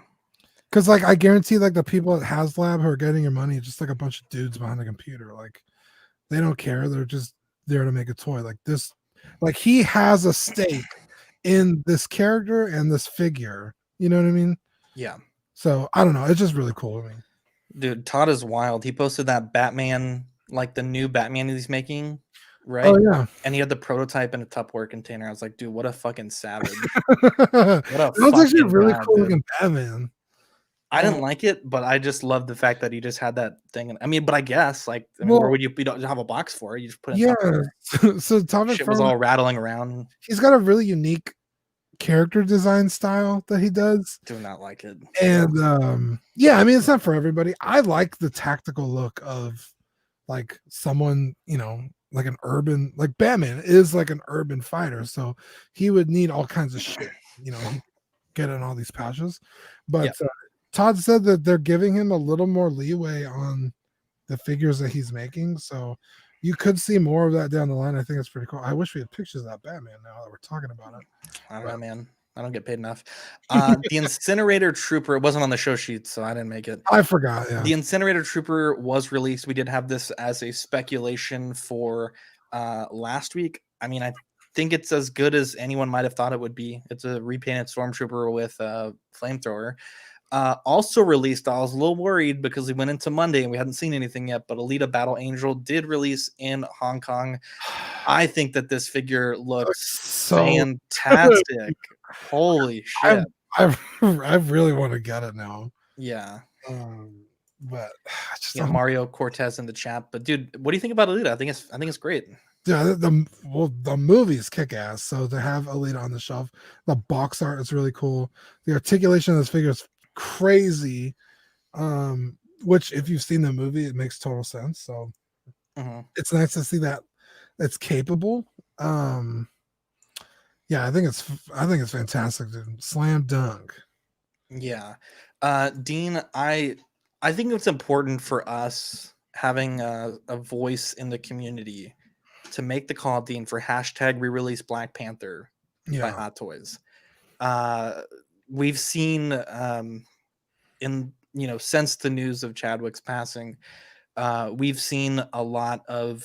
Because like, I guarantee like the people at HasLab who are getting your money, just like a bunch of dudes behind the computer. Like, they don't care. They're just there to make a toy. Like this, like, he has a stake in this character and this figure. You know what I mean? Yeah. So I don't know. It's just really cool to me. Dude, Todd is wild. He posted that Batman, like the new Batman he's making, right? Oh yeah. And he had the prototype in a Tupperware container. I was like, dude, what a fucking savage. That was actually really cool looking Batman. I didn't like it, but I just love the fact that he just had that thing. I mean, but I guess like, where would you don't have a box for it? You just put it in Tupperware. So Tom shit was all rattling around. He's got a really unique character design style that he does. Do not like it. And yeah, I mean, it's not for everybody. I like the tactical look of like someone, you know, like an urban, like Batman is like an urban fighter, so he would need all kinds of shit, you know, get in all these patches. But Todd said that they're giving him a little more leeway on the figures that he's making, so you could see more of that down the line. I think it's pretty cool. I wish we had pictures of that Batman now that we're talking about it. I don't know, man. I don't get paid enough. The Incinerator Trooper, it wasn't on the show sheet, so I didn't make it. I forgot, yeah. The Incinerator Trooper was released. We did have this as a speculation for last week. I mean, I think it's as good as anyone might have thought it would be. It's a repainted Stormtrooper with a flamethrower. Also released, I was a little worried because we went into Monday and we hadn't seen anything yet, but Alita Battle Angel did release in Hong Kong. I think that this figure looks so fantastic. Holy shit. I really want to get it now. Yeah. But I just Mario Cortez in the chat. But dude, what do you think about Alita? I think it's great. Yeah, the movie's kick ass. So to have Alita on the shelf, the box art is really cool. The articulation of this figure is crazy. Which if you've seen the movie, it makes total sense. So it's nice to see that it's capable. Yeah, I think it's fantastic, dude. Slam dunk. Yeah. Dean, I think it's important for us having a voice in the community to make the call, Dean, for hashtag re-release Black Panther by Hot Toys. We've seen since the news of Chadwick's passing, we've seen a lot of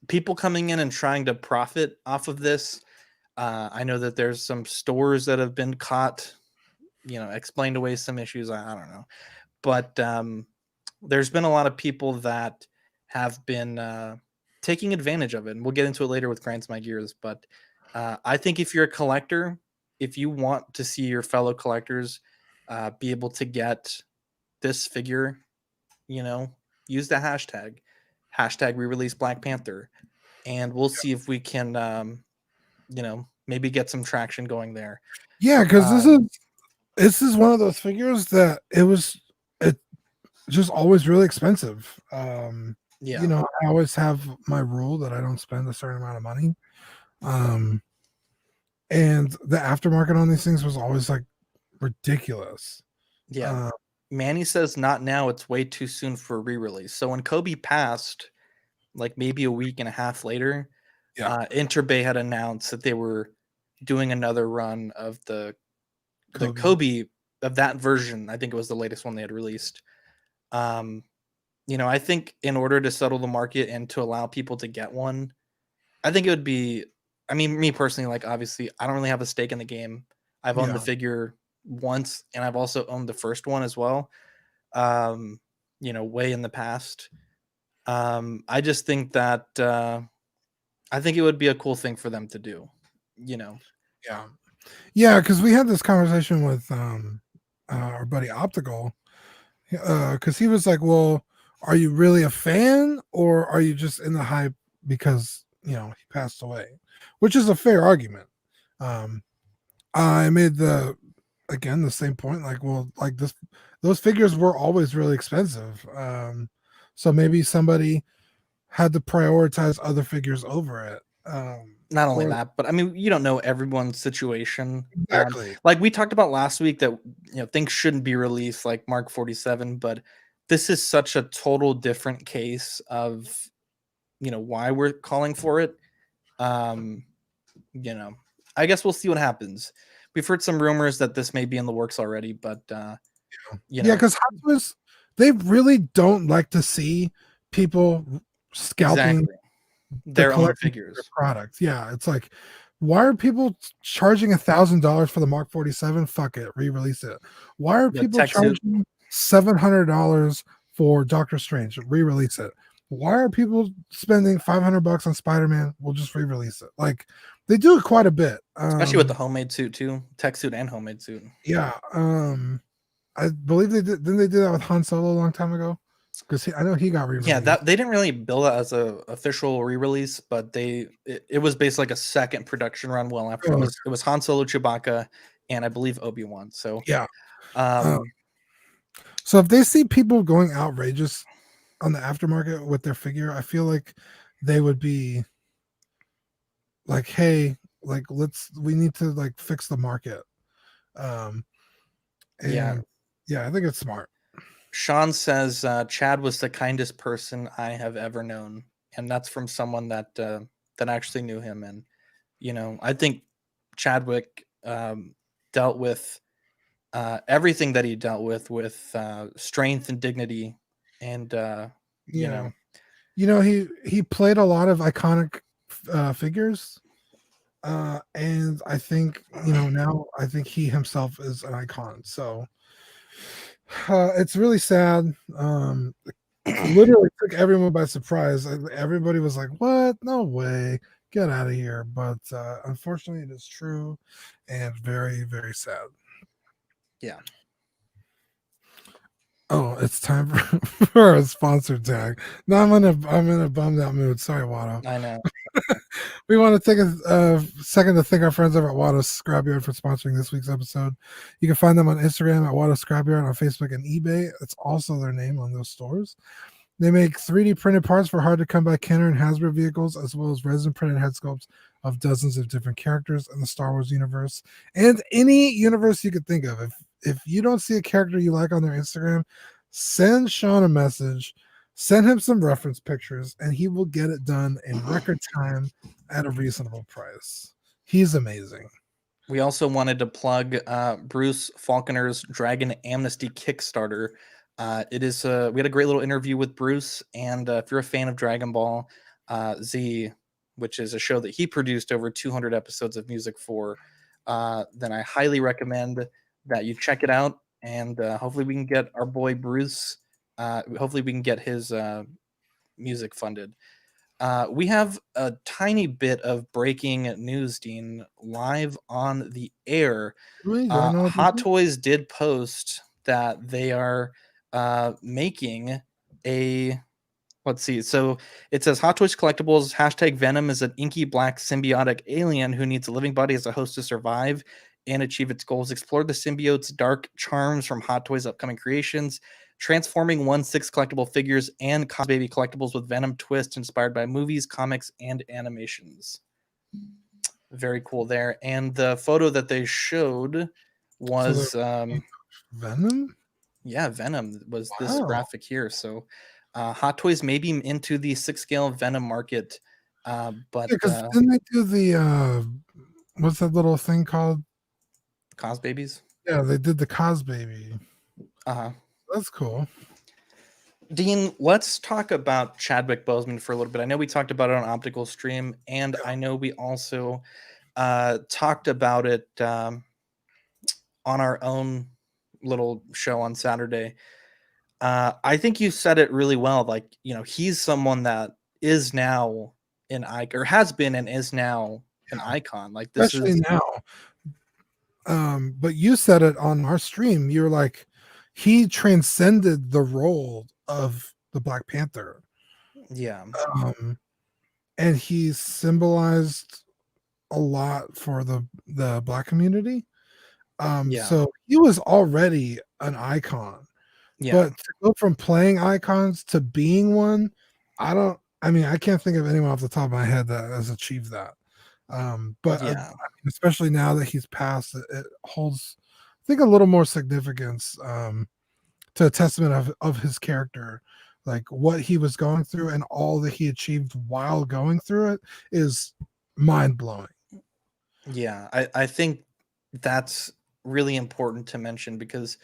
people coming in and trying to profit off of this. I know that there's some stores that have been caught, explained away some issues. I don't know. But there's been a lot of people that have been taking advantage of it. And we'll get into it later with Grinds My Gears. But I think if you're a collector, if you want to see your fellow collectors be able to get this figure, use the hashtag re-release Black Panther. And we'll see if we can, maybe get some traction going there. Yeah, because this is one of those figures that it just always really expensive. I always have my rule that I don't spend a certain amount of money. and the aftermarket on these things was always like ridiculous. Yeah. Manny says not now, it's way too soon for a re-release. So when Kobe passed, like maybe a week and a half later, Interbay had announced that they were doing another run of the Kobe of that version. I think it was the latest one they had released. I think in order to settle the market and to allow people to get one, I think it would be, I mean, me personally, like, obviously I don't really have a stake in the game. I've owned the figure once, and I've also owned the first one as well. Way in the past. I just think that I think it would be a cool thing for them to do. Yeah, because we had this conversation with our buddy Optical, because he was like, well, are you really a fan, or are you just in the hype because he passed away? Which is a fair argument. I made the same point, like, well, like those figures were always really expensive, so maybe somebody had to prioritize other figures over it. Not only that, but I mean, you don't know everyone's situation. Exactly. Like we talked about last week that things shouldn't be released like Mark 47, but this is such a total different case of why we're calling for it. I guess we'll see what happens. We've heard some rumors that this may be in the works already, but because they really don't like to see people scalping their own figures products. Yeah, it's like, why are people charging $1,000 for the Mark 47? Fuck it, re-release it. Why are people charging $700 for Doctor Strange? Re-release it. Why are people spending $500 on Spider-Man? We'll just re-release it. Like, they do it quite a bit, especially with the homemade suit too, tech suit and homemade suit. Yeah, I believe they did. Didn't they do that with Han Solo a long time ago? Because I know he got re-released. Yeah, that they didn't really build it as a official re-release, but it was basically like a second production run. Well, after it was Han Solo, Chewbacca, and I believe Obi-Wan. So yeah. So if they see people going outrageous on the aftermarket with their figure, I feel like they would be like, hey, like we need to like fix the market. I think it's smart. Sean says Chad was the kindest person I have ever known, and that's from someone that actually knew him. And I think Chadwick dealt with everything that he dealt with strength and dignity, and he played a lot of iconic figures, and I think now I think he himself is an icon. So it's really sad. Literally took everyone by surprise. Everybody was like, what? No way, get out of here. But unfortunately it is true, and very, very sad. Yeah. Oh, it's time for a sponsor tag. No, I'm in a bummed out mood. Sorry, Watto. I know. We want to take a second to thank our friends over at Watto Scrapyard for sponsoring this week's episode. You can find them on Instagram at Watto Scrapyard, on Facebook and eBay. It's also their name on those stores. They make 3D printed parts for hard to come by Kenner and Hasbro vehicles, as well as resin printed head sculpts of dozens of different characters in the Star Wars universe and any universe you could think of. If you don't see a character you like on their Instagram, send Sean a message, send him some reference pictures, and he will get it done in record time at a reasonable price. He's amazing. We also wanted to plug Bruce Faulconer's Dragon Amnesty Kickstarter. We had a great little interview with Bruce, and if you're a fan of Dragon Ball Z, which is a show that he produced over 200 episodes of music for, then I highly recommend that you check it out, and hopefully we can get our boy Bruce, hopefully we can get his music funded. We have a tiny bit of breaking news, Dean, live on the air. Hot Toys did post that they are making a, let's see, so it says Hot Toys Collectibles #Venom is an inky black symbiotic alien who needs a living body as a host to survive and achieve its goals. Explore the symbiote's dark charms from Hot Toys' upcoming creations, transforming 1/6 collectible figures and Baby collectibles with Venom twist inspired by movies, comics, and animations. very cool there. And the photo that they showed was Venom. Yeah, Venom was this Wow. graphic here. So Hot Toys may be into the 6-scale Venom market, but because didn't they do the what's that little thing called? Cos Babies. Yeah, they did the Cos Baby. Uh-huh. That's cool. Dean, let's talk about Chadwick Boseman for a little bit. I know we talked about it on Optical Stream, and I know we also talked about it on our own little show on Saturday. I think you said it really well. Like, he's someone that is now an icon, or has been and is now an icon. Like, this especially is now. But you said it on our stream. You were like, he transcended the role of the Black Panther. Yeah. And he symbolized a lot for the Black community. So he was already an icon. Yeah. But to go from playing icons to being one, I can't think of anyone off the top of my head that has achieved that. But especially now that he's passed, it holds, I think, a little more significance to a testament of his character. Like what he was going through and all that he achieved while going through it is mind-blowing. Yeah, I think that's really important to mention because,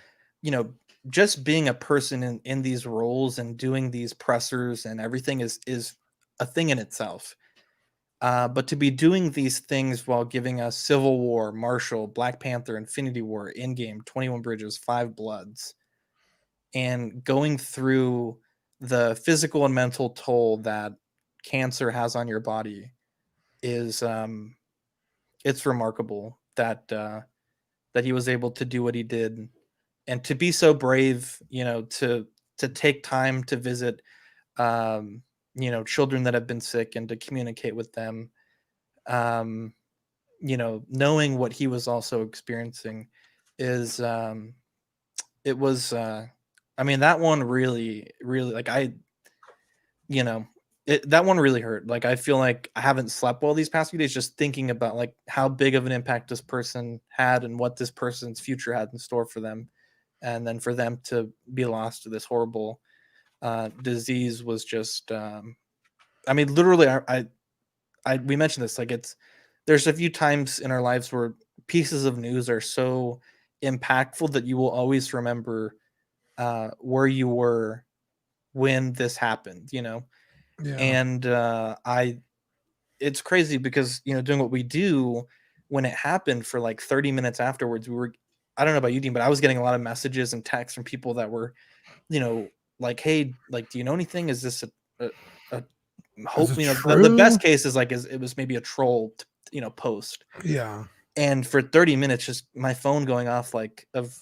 just being a person in these roles and doing these pressers and everything is a thing in itself. But to be doing these things while giving us Civil War, Marshall, Black Panther, Infinity War, Endgame, 21 Bridges, 5 Bloods, and going through the physical and mental toll that cancer has on your body is it's remarkable that he was able to do what he did and to be so brave, to take time to visit children that have been sick and to communicate with them, knowing what he was also experiencing is, it was, that one really, really, like, that one really hurt. Like, I feel like I haven't slept well these past few days just thinking about like how big of an impact this person had and what this person's future had in store for them. And then for them to be lost to this horrible disease was just, literally, we mentioned this, like there's a few times in our lives where pieces of news are so impactful that you will always remember where you were when this happened, Yeah. And it's crazy because, doing what we do, when it happened for like 30 minutes afterwards, I don't know about you, Dean, but I was getting a lot of messages and texts from people that were, like, hey, like, do you know anything? Is this a hope? The best case is like, it was maybe a troll, post. Yeah. And for 30 minutes, just my phone going off, like of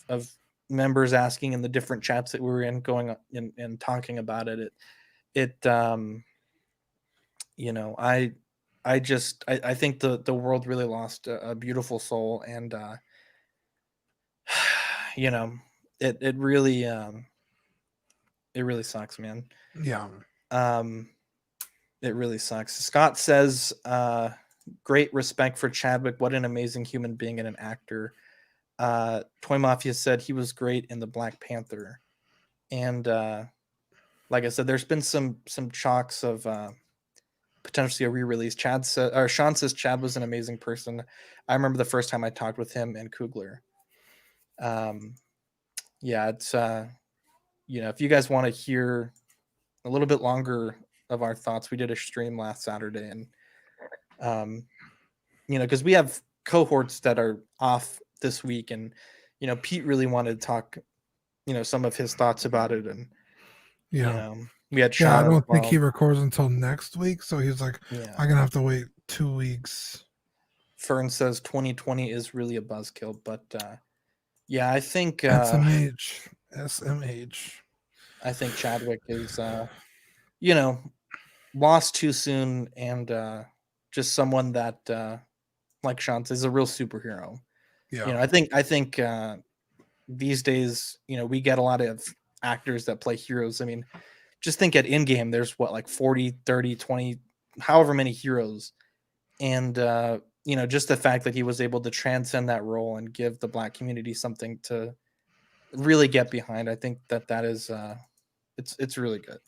members asking in the different chats that we were in, going and talking about it. I think the world really lost a beautiful soul, and it really sucks, man. Yeah. It really sucks. Scott says, great respect for Chadwick. What an amazing human being and an actor. Toy Mafia said he was great in the Black Panther. And like I said, there's been some chalks of potentially a re-release. Sean says Chad was an amazing person. I remember the first time I talked with him and Kugler. It's if you guys want to hear a little bit longer of our thoughts, we did a stream last Saturday, and because we have cohorts that are off this week, and Pete really wanted to talk some of his thoughts about it, and we had Sean. I don't think he records until next week, so he's like, I'm gonna have to wait 2 weeks. Fern says 2020 is really a buzzkill, but I think SMH. I think Chadwick is lost too soon, and just someone that like Sean says, is a real superhero. I think these days, we get a lot of actors that play heroes. I mean, just think at Endgame, there's what, like 40, 30, 20, however many heroes. And you know, just the fact that he was able to transcend that role and give the Black community something to really get behind. I think that is it's really good.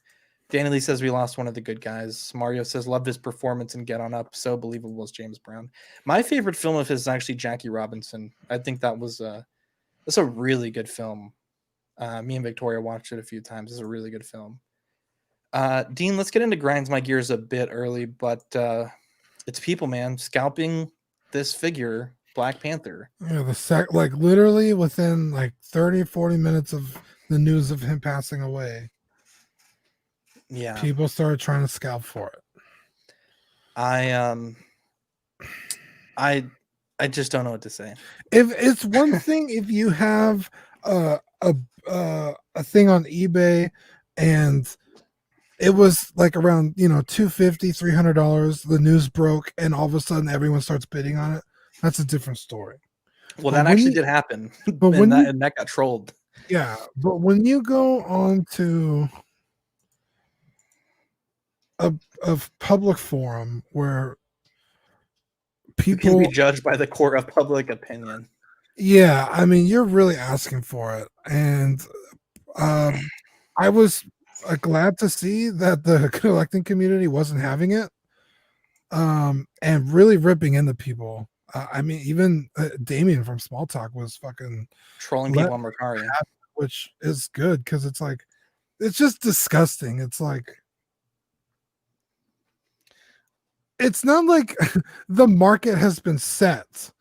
Danny Lee says we lost one of the good guys. Mario says loved his performance in Get On Up. So believable as James Brown. My favorite film of his is actually Jackie Robinson. I think that's a really good film. Me and Victoria watched it a few times. It's a really good film. Dean, let's get into Grinds My Gears a bit early, but it's people, man, scalping this figure, Black Panther. Yeah, like literally within like 30, 40 minutes of the news of him passing away. Yeah. People started trying to scalp for it. I just don't know what to say. If it's one thing, if you have a thing on eBay and it was like around, $250, $300, the news broke and all of a sudden everyone starts bidding on it, that's a different story. Well, that actually did happen. But and that got trolled. Yeah, but when you go on to a public forum where people can be judged by the court of public opinion. Yeah, I mean, you're really asking for it. And I was glad to see that the collecting community wasn't having it and really ripping into people. I mean, even Damien from Small Talk was fucking trolling people on Mercari, which is good because it's like, it's just disgusting. It's like, it's not like the market has been set.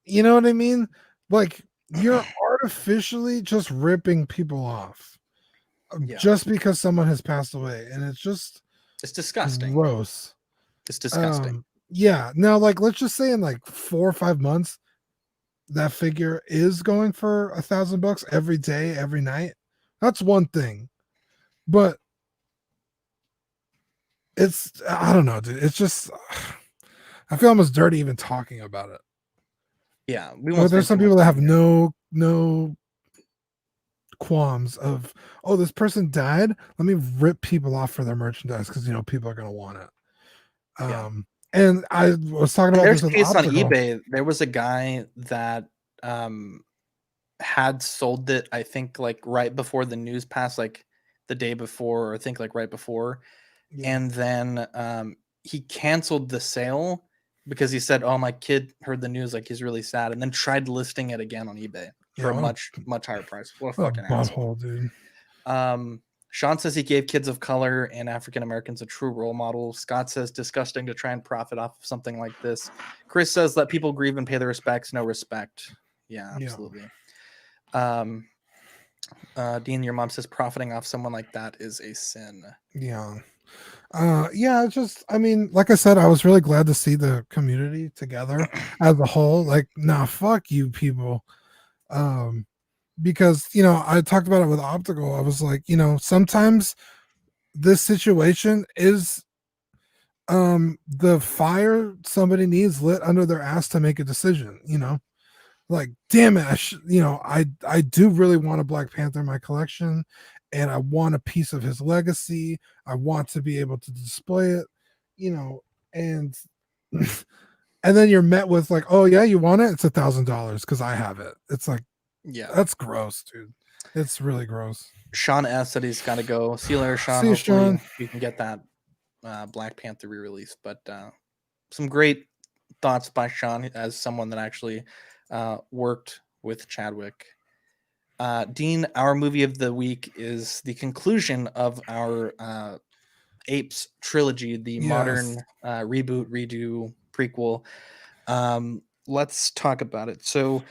You know what I mean? Like, you're artificially just ripping people off just because someone has passed away. And it's disgusting. Gross. It's disgusting. Yeah. Now, like, let's just say in like 4 or 5 months, that figure is going for $1,000 every day, every night. That's one thing. But I don't know, dude. It's just, I feel almost dirty even talking about it. Yeah. There's some people that have no qualms of, oh, this person died. Let me rip people off for their merchandise because, people are going to want it. And I was talking about there's this a case on eBay. There was a guy that had sold it, I think, like right before the news passed, like the day before, or I think like right before. Yeah. And then he canceled the sale because he said, oh, my kid heard the news, like he's really sad, and then tried listing it again on eBay for a much higher price. What a fucking asshole, dude. Sean says he gave kids of color and African Americans a true role model. Scott says disgusting to try and profit off of something like this. Chris says let people grieve and pay their respects. No respect. Yeah, absolutely. Dean, your mom says profiting off someone like that is a sin. Yeah. I mean, like I said, I was really glad to see the community together as a whole. Like, nah, fuck you people. Because, I talked about it with Optical. I was like, sometimes this situation is the fire somebody needs lit under their ass to make a decision, like, damn it, I do really want a Black Panther in my collection, and I want a piece of his legacy. I want to be able to display it, and and then you're met with like, oh yeah, you want it? It's $1,000 because I have it. It's like, yeah, that's gross, dude. It's really gross. Sean S said he's got to go. See you later, Sean. See you, Sean. You can get that Black Panther re-release. But some great thoughts by Sean as someone that actually worked with Chadwick. Dean, our movie of the week is the conclusion of our Apes trilogy, the modern reboot, redo, prequel. Let's talk about it. So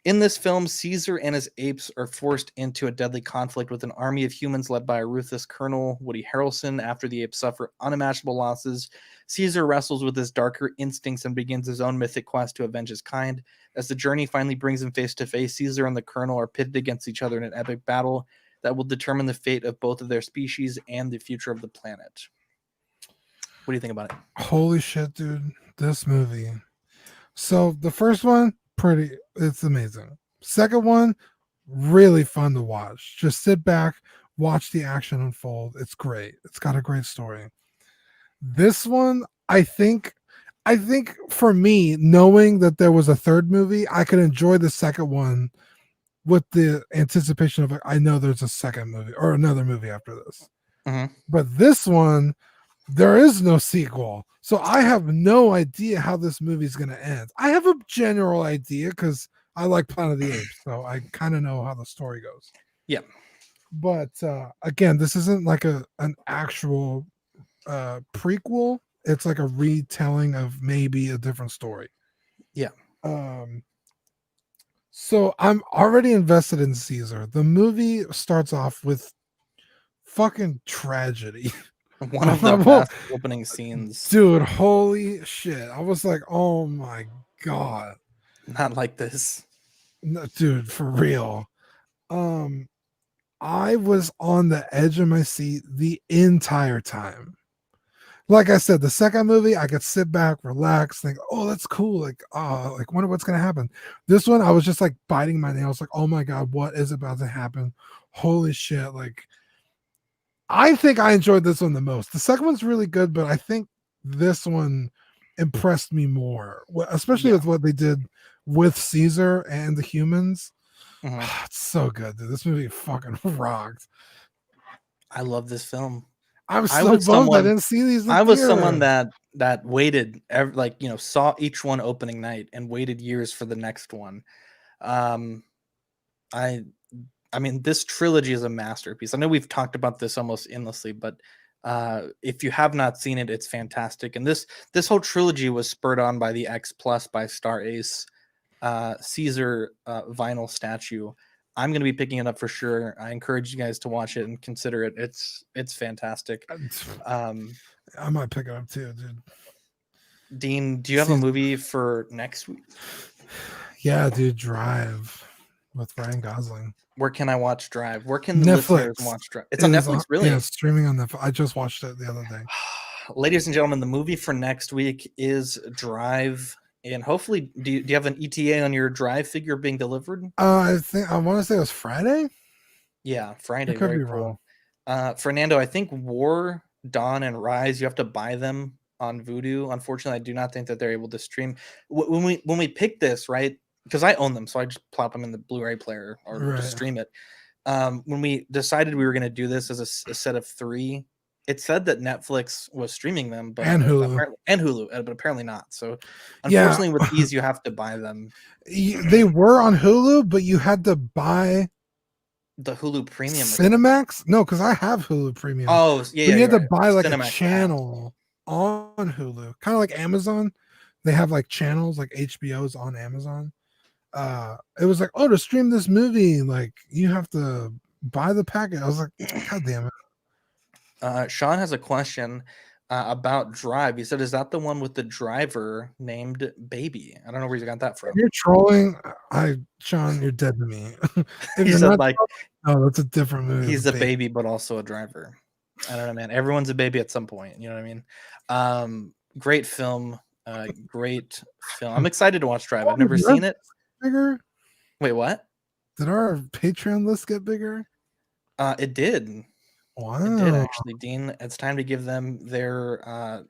in this film, Caesar and his apes are forced into a deadly conflict with an army of humans led by a ruthless Colonel Woody Harrelson. After the apes suffer unimaginable losses, Caesar wrestles with his darker instincts and begins his own mythic quest to avenge his kind. As the journey finally brings him face to face, Caesar and the Colonel are pitted against each other in an epic battle that will determine the fate of both of their species and the future of the planet. What do you think about it? Holy shit, dude. This movie. So the first one, it's amazing. Second one, really fun to watch. Just sit back, watch the action unfold. It's great. It's got a great story. This one, I think I think for me, knowing that there was a third movie, I could enjoy the second one with the anticipation of like, I know there's a second movie or another movie after this. Mm-hmm. But this one, there is no sequel. So I have no idea how this movie is going to end. I have a general idea because I like Planet of the Apes. So I kind of know how the story goes. Yeah. But again, this isn't like an actual prequel. It's like a retelling of maybe a different story. Yeah. So I'm already invested in Caesar. The movie starts off with fucking tragedy. One of the best opening scenes. Dude, holy shit. I was like, oh my God. Not like this. No, dude, for real. I was on the edge of my seat the entire time. Like I said, the second movie, I could sit back, relax, think, oh, that's cool. Like, wonder what's gonna happen. This one, I was just like biting my nails, like, oh my God, what is about to happen? Holy shit. Like, I think I enjoyed this one the most. The second one's really good, but I think this one impressed me more, especially with what they did with Caesar and the humans. Mm-hmm. It's so good, dude. This movie fucking rocked. I love this film. I'm so bummed I didn't see these. I was someone that waited, saw each one opening night and waited years for the next one. I mean, this trilogy is a masterpiece. I know we've talked about this almost endlessly, but if you have not seen it, it's fantastic. And this whole trilogy was spurred on by the X Plus by Star Ace Caesar vinyl statue. I'm going to be picking it up for sure. I encourage you guys to watch it and consider it. It's fantastic. I might pick it up too, dude. Dean, do you have a movie for next week? Yeah, dude, Drive with Ryan Gosling. Where can I watch Drive? Where can the Netflix. listeners watch Drive? It's on Netflix, really? Yeah, it's streaming on Netflix. I just watched it the other day. Ladies and gentlemen, the movie for next week is Drive. And hopefully, do you have an ETA on your Drive figure being delivered? I want to say it was Friday. Yeah, Friday. I could very be cool. wrong. Fernando, I think War, Dawn, and Rise, you have to buy them on Vudu. Unfortunately, I do not think that they're able to stream. When we picked this, right? Because I own them, so I just plop them in the Blu-ray player or just stream it. When we decided we were going to do this as a set of 3, it said that Netflix was streaming them, but and Hulu, but apparently not. So, unfortunately, with these, you have to buy them. They were on Hulu, but you had to buy the Hulu Premium. Cinemax? No, because I have Hulu Premium. Oh, yeah. You had to buy like Cinemax a channel on Hulu, kind of like Amazon. They have like channels, like HBO's on Amazon. It was like, oh, to stream this movie, like you have to buy the packet. I was like, God damn it. Sean has a question about Drive. He said, is that the one with the driver named Baby? I don't know where you got that from. If you're trolling, Sean, you're dead to me. He said, like, oh, that's a different movie. He's a baby, but also a driver. I don't know, man. Everyone's a baby at some point. You know what I mean? Great film. Great film. I'm excited to watch Drive. I've never seen it. Bigger? Wait, what? Did our Patreon list get bigger? It did. Wow. It did actually, Dean. It's time to give them their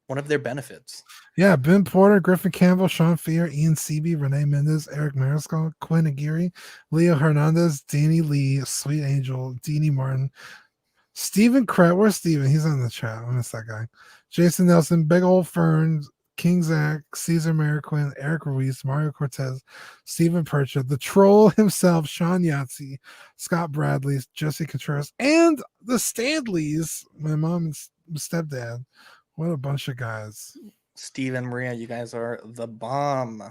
one of their benefits. Yeah, Ben Porter, Griffin Campbell, Sean Fear, Ian Seaby, Renee Mendez, Eric Mariscal, Quinn Aguirre, Leo Hernandez, Danny Lee, Sweet Angel, Deanie Martin, Stephen Kret. Where's Steven? He's on the chat. I miss that guy. Jason Nelson, Big Old Fern, King Zach, Caesar Mariquin, Eric Ruiz, Mario Cortez, Stephen Percha, the troll himself, Sean Yahtzee, Scott Bradley, Jesse Contreras, and the Stanleys, my mom and stepdad. What a bunch of guys. Steve and Maria, you guys are the bomb.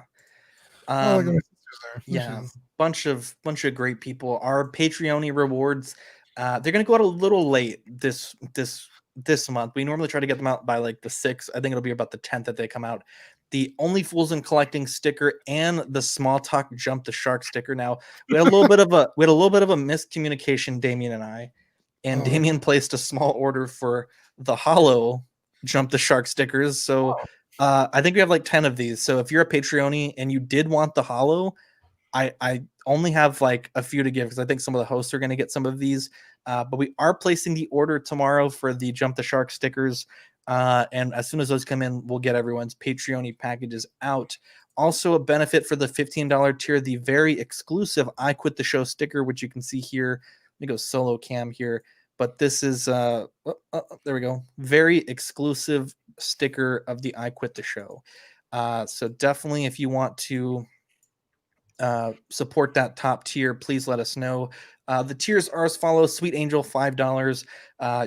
Yeah, bunch of great people. Our Patreon rewards, they're gonna go out a little late this month. We normally try to get them out by like the 6th. I think it'll be about the 10th that they come out. The Only Fools in Collecting sticker and the Small Talk Jump the Shark sticker. Now we had a little bit of a miscommunication, Damien and I, and Damien placed a small order for the Hollow Jump the Shark stickers. So I think we have like 10 of these. So if you're a Patreon and you did want the Hollow, I only have like a few to give because I think some of the hosts are going to get some of these. But we are placing the order tomorrow for the Jump the Shark stickers. And as soon as those come in, we'll get everyone's Patreon packages out. Also, a benefit for the $15 tier, the very exclusive I Quit the Show sticker, which you can see here. Let me go solo cam here. But this is, there we go. Very exclusive sticker of the I Quit the Show. So definitely, if you want to support that top tier, please let us know. The tiers are as follows: Sweet Angel, $5.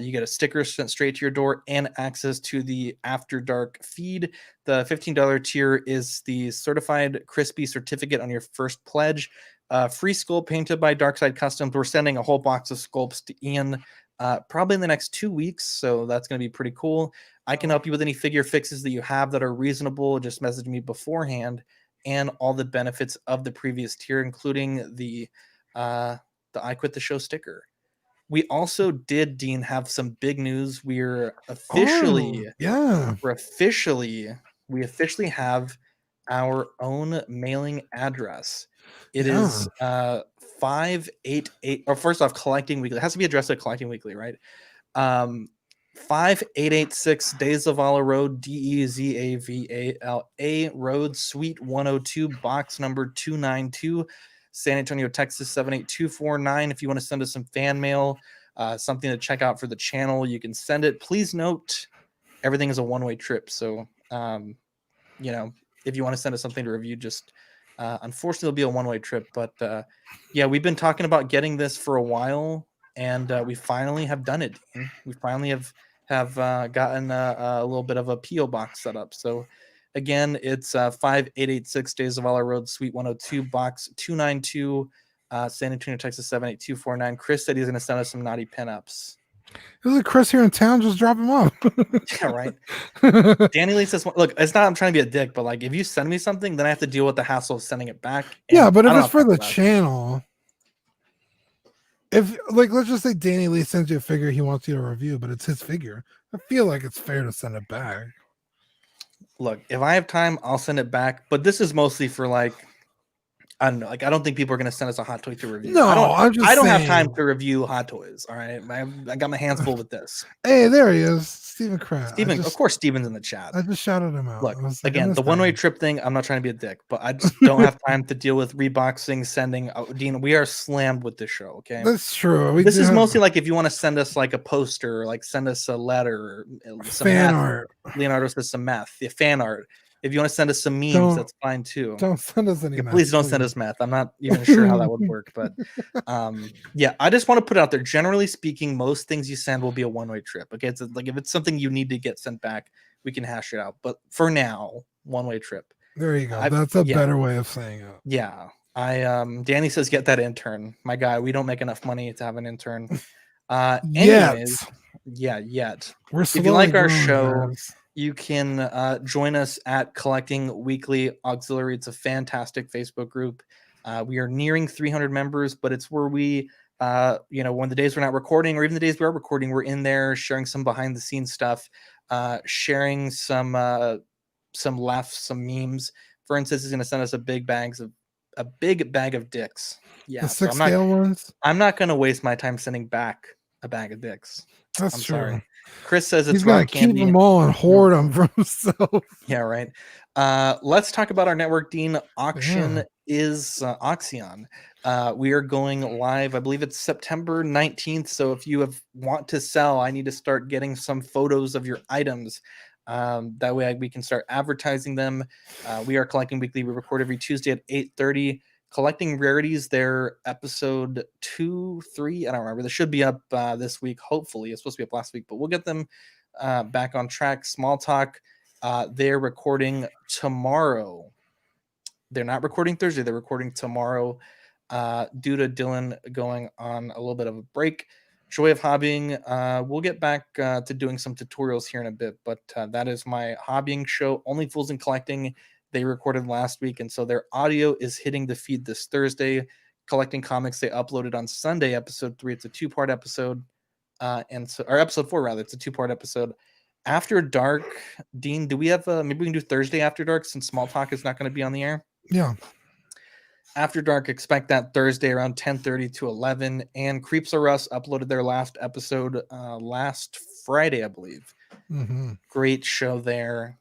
You get a sticker sent straight to your door and access to the After Dark feed. The $15 tier is the certified crispy certificate on your first pledge. Free sculpt painted by Darkside Customs. We're sending a whole box of sculpts to Ian probably in the next 2 weeks, so that's going to be pretty cool. I can help you with any figure fixes that you have that are reasonable. Just message me beforehand, and all the benefits of the previous tier, including the I Quit the Show sticker. We also did, Dean, have some big news. We officially have our own mailing address. It is 588, or first off, Collecting Weekly. It has to be addressed at Collecting Weekly, right? 5886 Dezavala Road, Dezavala Road, Suite 102, box number 292, San Antonio, Texas 78249. If you want to send us some fan mail, something to check out for the channel, you can send it. Please note, everything is a one-way trip. So, if you want to send us something to review, just unfortunately, it'll be a one-way trip. But yeah, we've been talking about getting this for a while, and we finally have done it, Dean. We finally have gotten a little bit of a P.O. box set up. So again, it's 5886 Dezavala Road, Suite 102, box 292, San Antonio, Texas 78249. Chris said he's going to send us some naughty pinups. There's a Chris here in town. Just drop him off. Yeah, right. Danny Lee says, look, it's not, I'm trying to be a dick, but like, if you send me something, then I have to deal with the hassle of sending it back. Yeah, but if it's for the channel, if like, let's just say Danny Lee sends you a figure he wants you to review, but it's his figure, I feel like it's fair to send it back. Look, if I have time, I'll send it back. But this is mostly for like, I don't know. Like, I don't think people are going to send us a hot toy to review. No, I don't have time to review hot toys. All right, I got my hands full with this. Hey, there he is, Stephen Kraft. Of course, Steven's in the chat. I just shouted him out. Look, again, the one-way trip thing. I'm not trying to be a dick, but I just don't have time to deal with reboxing, sending. Dean, we are slammed with this show. Okay, that's true. This is mostly like if you want to send us like a poster, or like send us a letter, some fan art. Leonardo says some math. The fan art. If you want to send us some memes, that's fine too. Don't send us any. Please don't send us math. I'm not even sure how that would work, but yeah, I just want to put it out there. Generally speaking, most things you send will be a one-way trip. Okay, it's like if it's something you need to get sent back, we can hash it out. But for now, one-way trip. There you go. That's a better way of saying it. Yeah, Danny says get that intern. My guy, we don't make enough money to have an intern. Anyways, yet. If you like our show. You can join us at Collecting Weekly Auxiliary. It's a fantastic Facebook group. We are nearing 300 members, but it's where we, when the days we're not recording, or even the days we are recording, we're in there sharing some behind-the-scenes stuff, sharing some laughs, some memes. For instance, he's going to send us a big bag of dicks. Yeah, the 6-scale ones. I'm not going to waste my time sending back a bag of dicks. That's true. Sorry. Chris says it's he's gonna keep them all and hoard them for himself. Yeah, right. Let's talk about our network, Dean. Auction is Oxyon. We are going live. I believe it's September 19th. So if you want to sell, I need to start getting some photos of your items. That way we can start advertising them. We are Collecting Weekly. We record every Tuesday at 8:30. Collecting Rarities, their episode 2, 3, I don't remember. They should be up this week, hopefully. It's supposed to be up last week, but we'll get them back on track. Small Talk, they're recording tomorrow. They're not recording Thursday. They're recording tomorrow due to Dylan going on a little bit of a break. Joy of Hobbying, we'll get back to doing some tutorials here in a bit, but that is my hobbying show, Only Fools in Collecting. They recorded last week, and so their audio is hitting the feed this Thursday. Collecting Comics, they uploaded on Sunday, episode 3. It's a 2-part episode, or episode 4 rather. It's a 2-part episode. After Dark, Dean, do we have maybe we can do Thursday After Dark since Small Talk is not going to be on the air? Yeah. After Dark, expect that Thursday around 10:30 to 11. And Creeps Are Us uploaded their last episode last Friday, I believe. Great show there.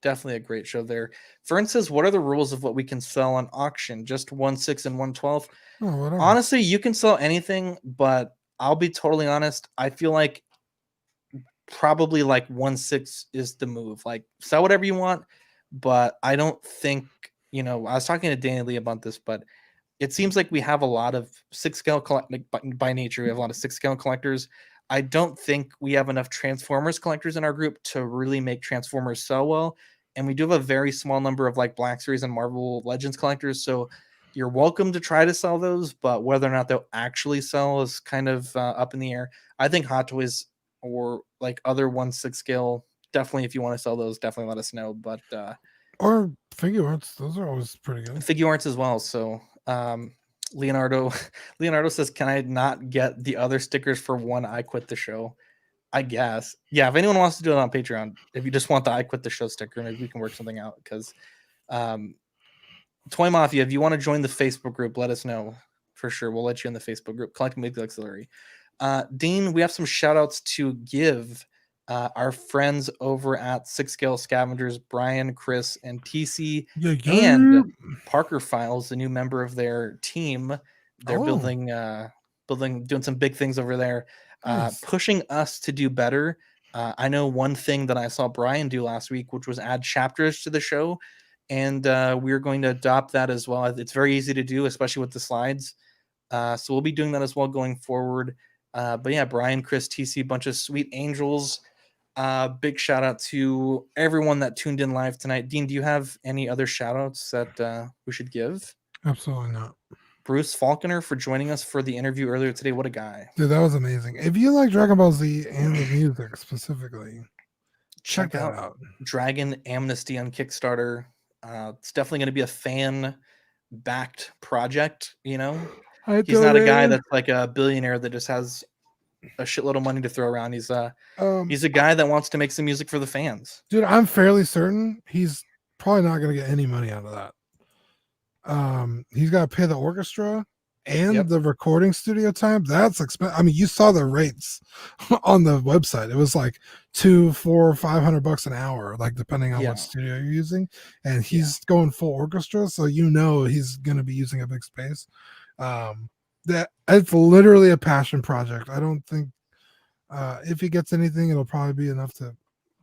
Definitely a great show there. Fern says, what are the rules of what we can sell on auction? Just 1/6 and 1/12? Honestly, you can sell anything, but I'll be totally honest. I feel like probably like 1/6 is the move. Like, sell whatever you want, but I don't think, I was talking to Danny Lee about this, but it seems like we have a lot of 6-scale by nature. We have a lot of 6-scale collectors. I don't think we have enough Transformers collectors in our group to really make Transformers sell well. And we do have a very small number of like Black Series and Marvel Legends collectors. So you're welcome to try to sell those, but whether or not they'll actually sell is kind of up in the air. I think Hot Toys or like other 1/6 scale, definitely, if you want to sell those, definitely let us know. But or figure arts, those are always pretty good. Figure arts as well. So Leonardo says, can I not get the other stickers for one I Quit the Show? I guess. Yeah, if anyone wants to do it on Patreon, if you just want the I Quit the Show sticker, maybe we can work something out. Because Toy Mafia, if you want to join the Facebook group, let us know. For sure, we'll let you in the Facebook group. Collecting Weekly Auxiliary. Dean, we have some shout outs to give our friends over at 6-Scale Scavengers, Brian, Chris, and TC, and Parker Files, the new member of their team. They're building, doing some big things over there, pushing us to do better. I know one thing that I saw Brian do last week, which was add chapters to the show, and we're going to adopt that as well. It's very easy to do, especially with the slides. So we'll be doing that as well going forward. But yeah, Brian, Chris, TC, bunch of sweet angels. Big shout out to everyone that tuned in live tonight. Dean, do you have any other shout outs that we should give? Absolutely not. Bruce Falconer for joining us for the interview earlier today. What a guy. Dude, that was amazing. If you like Dragon Ball Z and the music specifically, check that out. Dragon Amnesty on Kickstarter. It's definitely going to be a fan-backed project, He's not a guy that's like a billionaire that just has a shitload of money to throw around. He's a guy that wants to make some music for the fans. Dude, I'm fairly certain he's probably not going to get any money out of that. He's got to pay the orchestra and the recording studio time. That's expensive. I mean, you saw the rates on the website. It was like $200, $400, $500 an hour, like depending on what studio you're using. And he's going full orchestra, so he's going to be using a big space. That it's literally a passion project. I don't think if he gets anything, it'll probably be enough to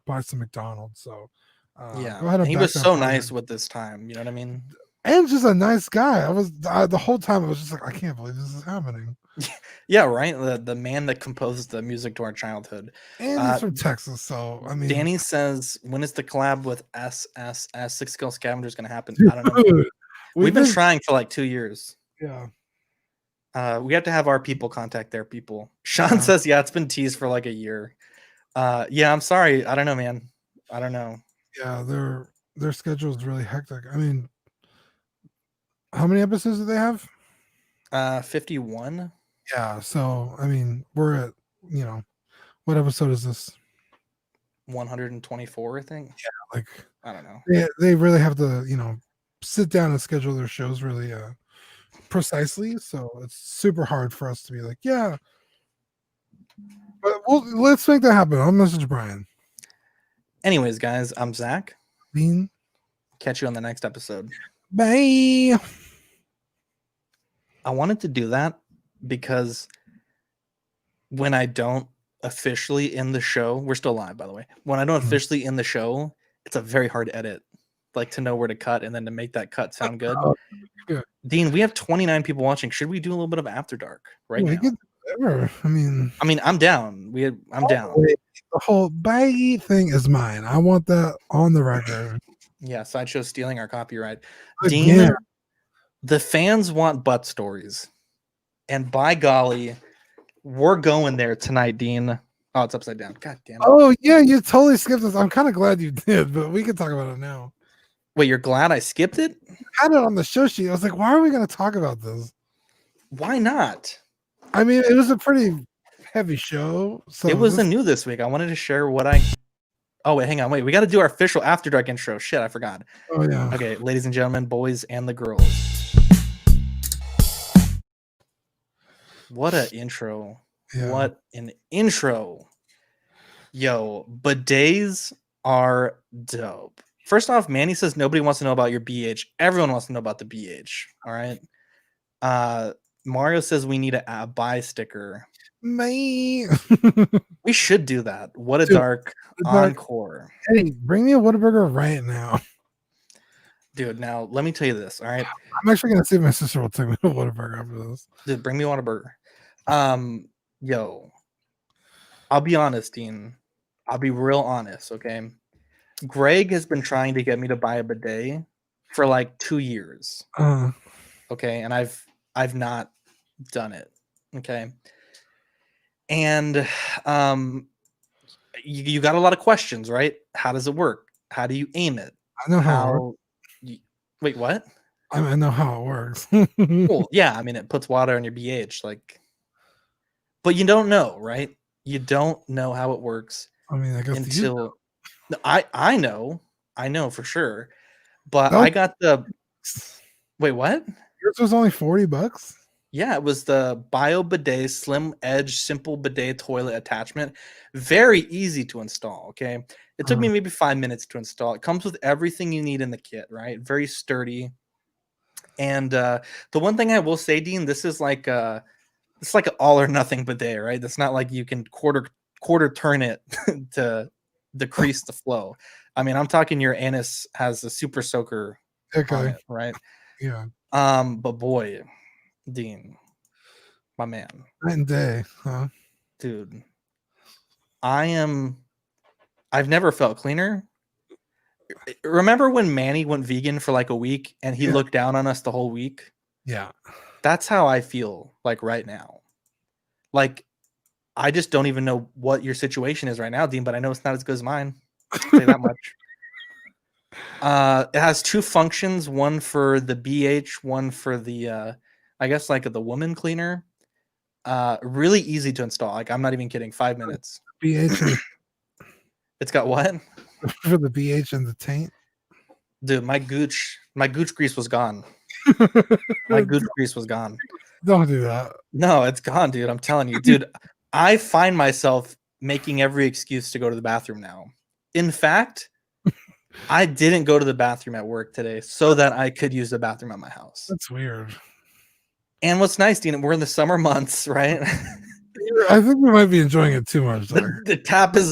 buy some McDonald's. So go ahead and he was so nice with this time. You know what I mean? And just a nice guy. The whole time I was just like, I can't believe this is happening. Yeah, right. The man that composed the music to our childhood. And he's from Texas, so I mean. Danny says, when is the collab with SSS 6-Scale Scavengers going to happen? I don't know. We've been trying for like 2 years. Yeah. We have to have our people contact their people. Sean says, it's been teased for like a year. I'm sorry. I don't know, man. I don't know. Yeah, their schedule is really hectic. I mean, how many episodes do they have? 51. Yeah, so I mean, we're at, what episode is this? 124, I think. Yeah, like I don't know. They really have to, sit down and schedule their shows really precisely. So it's super hard for us to be like, yeah. But let's make that happen. I'll message Brian. Anyways, guys, I'm Zach. Dean. Catch you on the next episode. Bye. I wanted to do that because when I don't officially end the show, we're still live, by the way. When I don't officially end the show, it's a very hard edit, like to know where to cut and then to make that cut sound good. Dean, we have 29 people watching. Should we do a little bit of After Dark now? I mean, I'm down. I'm down. The whole baggy thing is mine. I want that on the record. Yeah, Sideshow stealing our copyright. Again. Dean, the fans want butt stories. And by golly, we're going there tonight, Dean. Oh, it's upside down. God damn it. Oh, yeah, you totally skipped this. I'm kind of glad you did, but we can talk about it now. Wait, you're glad I skipped it? I had it on the show sheet. I was like, why are we going to talk about this? Why not? I mean, it was a pretty heavy show. So it was new this week. I wanted to share what I... Oh, wait, hang on. Wait, we got to do our official After Dark intro. Shit, I forgot. Oh, yeah. Okay, ladies and gentlemen, boys and the girls. What an intro. Yeah. What an intro. Yo, bidets are dope. First off, Manny says nobody wants to know about your BH. Everyone wants to know about the BH. All right. Mario says we need a buy sticker. Me. We should do that. What a Dude, dark encore. Hey, bring me a Whataburger right now. Dude, now let me tell you this. All right. I'm actually gonna see if my sister will take me to Whataburger after this. Dude, bring me a Whataburger. Yo, I'll be honest, Dean. I'll be real honest, okay? Greg has been trying to get me to buy a bidet for like 2 years. Okay, and I've not done it. Okay. And you got a lot of questions, right? How does it work? How do you aim it? I know how. Wait, what? I know how it works. Well, yeah, I mean, it puts water on your BH, like, but you don't know, right? You don't know how it works. I mean, I guess until I know for sure, but I got the wait, what? Yours was only $40. Yeah, it was the Bio Bidet Slim Edge Simple Bidet Toilet Attachment. Very easy to install. Okay, it took me maybe 5 minutes to install. It comes with everything you need in the kit, right? Very sturdy. And the one thing I will say, Dean, this is like it's like an all or nothing bidet, right? It's not like you can quarter turn it to decrease the flow. I mean, I'm talking your anus has a super soaker on it, right? Yeah. But boy, Dean, my man. Night and day, huh? Dude. I've never felt cleaner. Remember when Manny went vegan for like a week and he looked down on us the whole week? Yeah. That's how I feel like right now. Like, I just don't even know what your situation is right now, Dean, but I know it's not as good as mine. I'll say that much. It has 2 functions, one for the BH, one for the I guess like the woman cleaner. Really easy to install. Like, I'm not even kidding. 5 minutes. BH. It's got what? For the BH and the taint. Dude, my gooch grease was gone. My gooch grease was gone. Don't do that. No, it's gone, dude. I'm telling you, dude. I find myself making every excuse to go to the bathroom now. In fact, I didn't go to the bathroom at work today so that I could use the bathroom at my house. That's weird. And what's nice, Dean, we're in the summer months, right? I think we might be enjoying it too much. The tap is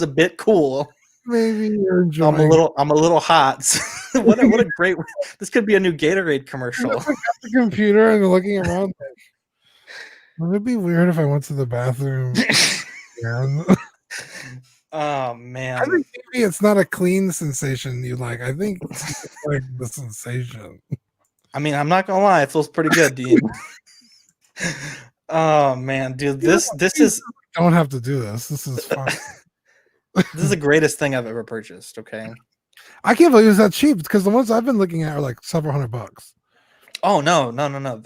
a bit cool. Maybe you're enjoying. I'm a little hot. what a great. This could be a new Gatorade commercial. At the computer and looking around. Would it be weird if I went to the bathroom? Oh man! I think maybe it's not a clean sensation you like. I think it's like the sensation. I mean, I'm not gonna lie, it feels pretty good, Dean. Oh man, dude, this is. Don't have to do this. This is fun. This is the greatest thing I've ever purchased. Okay. I can't believe it's that cheap because the ones I've been looking at are like several $100. Oh no.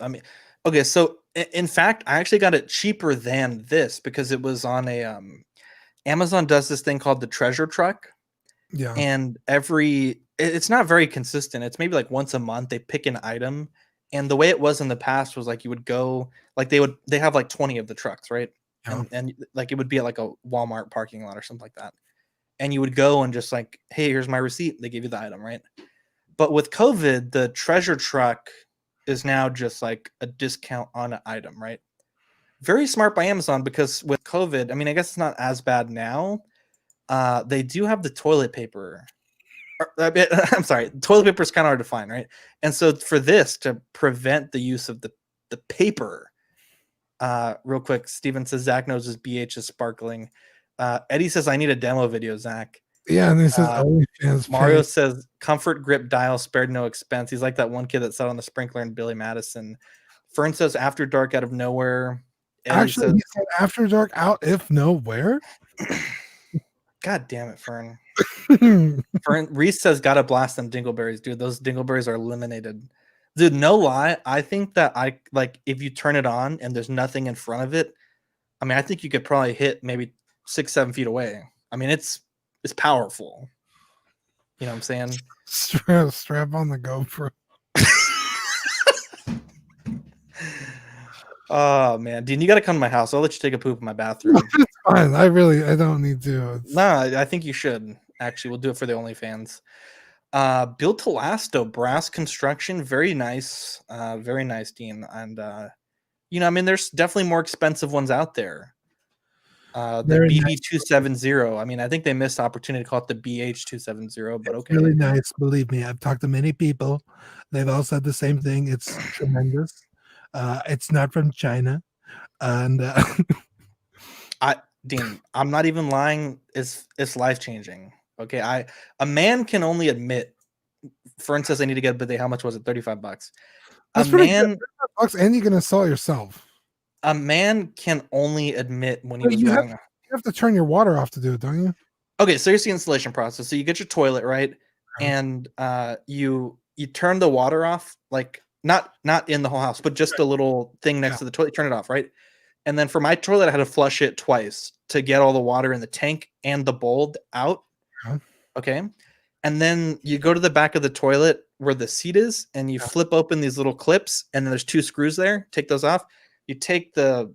I mean, okay, so in fact, I actually got it cheaper than this because it was on a Amazon does this thing called the treasure truck. Yeah. And it's not very consistent. It's maybe like once a month they pick an item. And the way it was in the past was like you would go, like they have like 20 of the trucks, right? Yeah. And like it would be at like a Walmart parking lot or something like that. And you would go and just like, hey, here's my receipt. They give you the item, right? But with COVID, the treasure truck is now just like a discount on an item, right? Very smart by Amazon because with COVID, I mean, I guess it's not as bad now. They do have the toilet paper. I'm sorry, toilet paper is kind of hard to find, right? And so for this to prevent the use of the paper, real quick, Steven says Zach knows his BH is sparkling. Eddie says I need a demo video, Zach. Yeah, and he says Mario says comfort grip dial spared no expense. He's like that one kid that sat on the sprinkler in Billy Madison. Fern says After Dark out of nowhere. Eddie actually, he said After Dark out if nowhere. God damn it, Fern. Fern Reese says gotta blast them dingleberries, dude. Those dingleberries are eliminated. Dude, no lie. I think that I like if you turn it on and there's nothing in front of it. I mean, I think you could probably hit maybe 6-7 feet away. I mean, it's powerful. You know what I'm saying? Strap on the GoPro. Oh man, Dean, you got to come to my house. I'll let you take a poop in my bathroom. fine. I don't need to. Nah, I think you should. Actually, we'll do it for the OnlyFans. Built to last though, brass construction, very nice, Dean. And I mean, there's definitely more expensive ones out there. The BB270. I mean, I think they missed the opportunity to call it the BH270, but okay. Really nice. Believe me, I've talked to many people. They've all said the same thing. It's tremendous. It's not from China, and Dean, I'm not even lying. It's life changing. Okay, a man can only admit. For instance, I need to get a bidet. How much was it? $35. That's pretty good. $35, and you can install yourself. A man can only admit when he But was you wrong. You have to turn your water off to do it, don't you? Okay, so here's the installation process. So you get your toilet, right? And you turn the water off, like not in the whole house, but just a little thing next to the toilet. Turn it off, right? And then for my toilet, I had to flush it twice to get all the water in the tank and the bowl out. Okay. And then you go to the back of the toilet where the seat is, and you flip open these little clips, and then there's 2 screws there. Take those off. You take the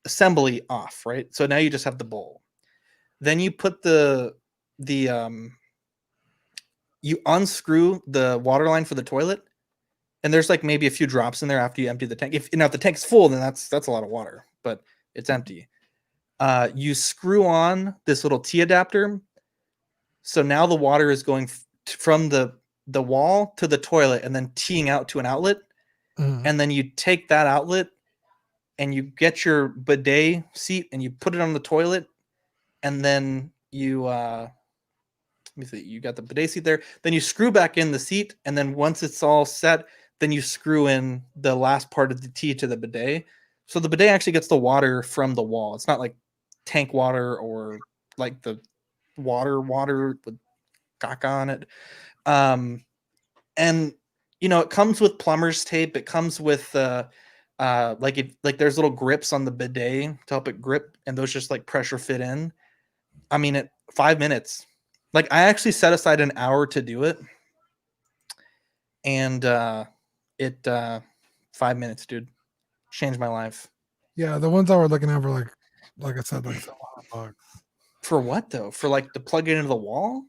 assembly off, right? So now you just have the bowl. Then you put you unscrew the water line for the toilet, and there's like maybe a few drops in there after you empty the tank. If the tank's full, then that's a lot of water, but it's empty. You screw on this little T adapter. So now the water is going from the wall to the toilet and then teeing out to an outlet. And then you take that outlet and you get your bidet seat and you put it on the toilet. And then you, let me see, you got the bidet seat there. Then you screw back in the seat. And then once it's all set, then you screw in the last part of the T to the bidet. So the bidet actually gets the water from the wall. It's not like tank water or like the water with caca on it. And it comes with plumber's tape. It comes with there's little grips on the bidet to help it grip, and those just like pressure fit in. I mean, at 5 minutes. Like, I actually set aside an hour to do it, and 5 minutes, dude, changed my life. Yeah, the ones I were looking at were like I said, like $100. For what though? For like to plug it into the wall?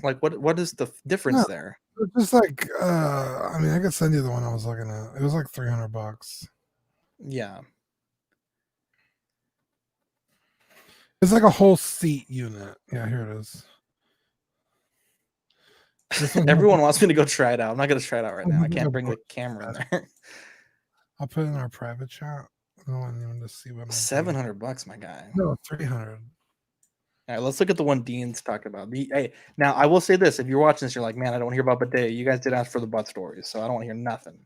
Like what is the difference there? Just like I mean, I could send you the one I was looking at. It was like $300. Yeah. It's like a whole seat unit. Yeah, here it is. Everyone wants me to go try it out. I'm not gonna try it out right now. I can't bring the camera in there. I'll put it in our private chat. I don't want anyone to see what $700, my guy. No, 300. All right, let's look at the one Dean's talking about. Hey, now I will say this: if you're watching this, you're like, man, I don't want to hear about bidet. You guys did ask for the butt stories, so I don't want to hear nothing.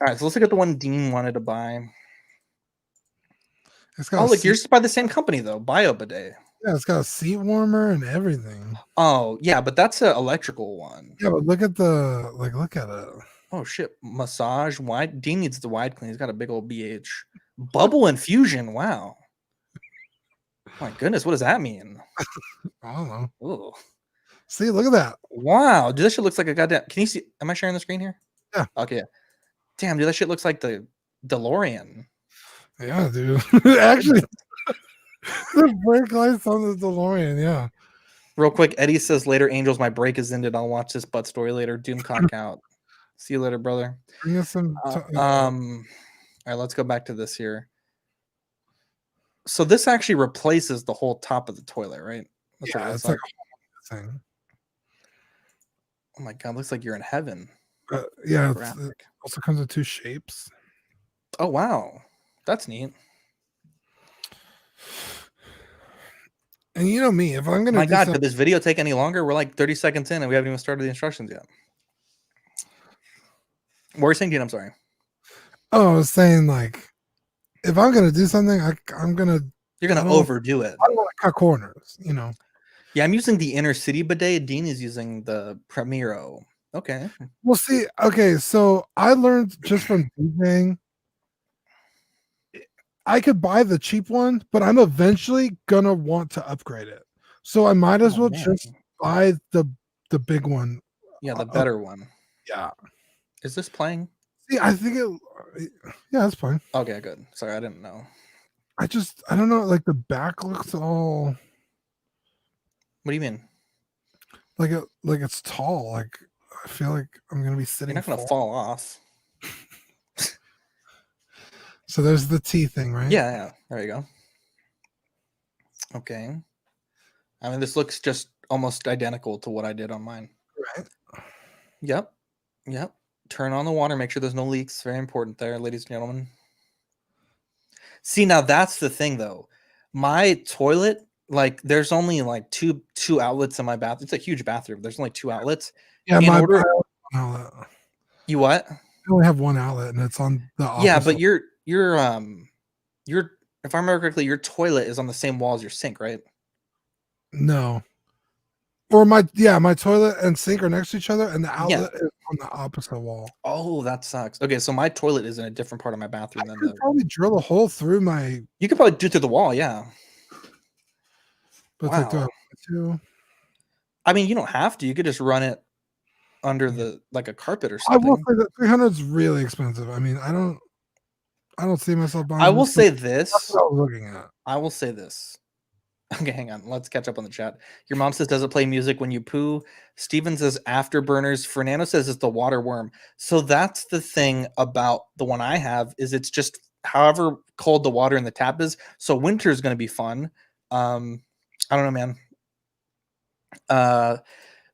All right, so let's look at the one Dean wanted to buy. Look, yours is by the same company though, Bio Bidet. Yeah, it's got a seat warmer and everything. Oh yeah, but that's an electrical one. Yeah, but look at look at it. Oh shit, massage wide. Dean needs the wide clean. He's got a big old BH. Bubble infusion. Wow. My goodness, what does that mean? I don't know. Ooh. See, look at that. Wow, dude, that shit looks like a goddamn. Can you see? Am I sharing the screen here? Yeah. Okay. Damn, dude, that shit looks like the DeLorean. Yeah, dude. Actually, the brake lights on the DeLorean. Yeah. Real quick, Eddie says later, Angels, my break is ended. I'll watch this butt story later. Doom cock out. See you later, brother. Bring us some. All right, let's go back to this here. So this actually replaces the whole top of the toilet, right? That's yeah, it's like a whole thing. Oh my god, looks like you're in heaven. Yeah, it also comes with 2 shapes. Oh wow, that's neat. And you know me, if I'm gonna, my god, could this video take any longer? We're like 30 seconds in, and we haven't even started the instructions yet. What were you saying, Dean? I'm sorry. Oh, I was saying like, if I'm gonna do something, I'm gonna. You're gonna overdo it. I don't want to cut corners, you know. Yeah, I'm using the Inner City bidet. Dean is using the Premiero. Okay. Well, see, okay, so I learned just from DJing. I could buy the cheap one, but I'm eventually gonna want to upgrade it. So I might as well just buy the big one. Yeah, the better one. Yeah. Is this playing? See, I think it. Yeah, it's playing. Okay, good. Sorry, I didn't know. I don't know. Like the back looks all. What do you mean? Like it's tall. Like I feel like I'm gonna be sitting. You're not gonna fall off. So there's the T thing, right? Yeah. There you go. Okay. I mean, this looks just almost identical to what I did on mine. Right. Yep. Turn on the water. Make sure there's no leaks. Very important there, ladies and gentlemen. See, now that's the thing, though. My toilet, like, there's only like two outlets in my bathroom. It's a huge bathroom. There's only 2 outlets. Yeah, outlet. You what? I only have 1 outlet, and it's on the opposite. Yeah, but you're if I remember correctly, your toilet is on the same wall as your sink, right? No. Or my toilet and sink are next to each other, and the outlet is on the opposite wall. Oh, that sucks. Okay, so my toilet is in a different part of my bathroom than probably drill a hole through my. You could probably do through the wall, yeah. But wow. I mean, you don't have to. You could just run it under like a carpet or something. I will say that 300 is really expensive. I mean, I don't see myself buying. I will say this. That's what I was looking at. I will say this. Okay, hang on. Let's catch up on the chat. Your mom says, does it play music when you poo? Steven says, afterburners. Fernando says it's the water worm. So that's the thing about the one I have is it's just however cold the water in the tap is. So winter is going to be fun. I don't know, man.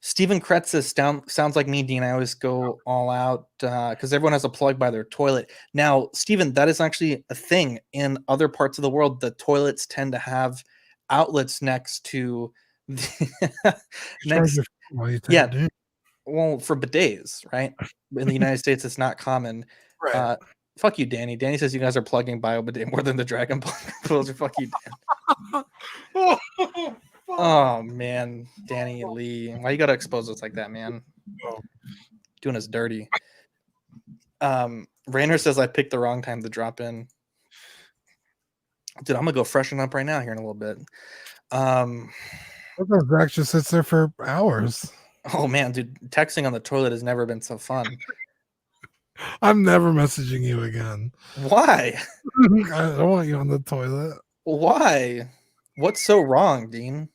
Stephen Kretz says, sounds like me, Dean. I always go all out because everyone has a plug by their toilet. Now, Stephen, that is actually a thing in other parts of the world. The toilets tend to have outlets next to well, for bidets, right? In the United States, it's not common. Right. Fuck you, Danny. Danny says you guys are plugging BioBidet more than the Dragon Ball pools. Fuck you, Dan. Oh man, Danny Lee, why you gotta expose us like that, man? Doing us dirty. Rainer says I picked the wrong time to drop in. Dude, I'm gonna go freshen up right now here in a little bit. Zach just sits there for hours. Oh man, dude, texting on the toilet has never been so fun. I'm never messaging you again. Why? I don't want you on the toilet. Why? What's so wrong, Dean?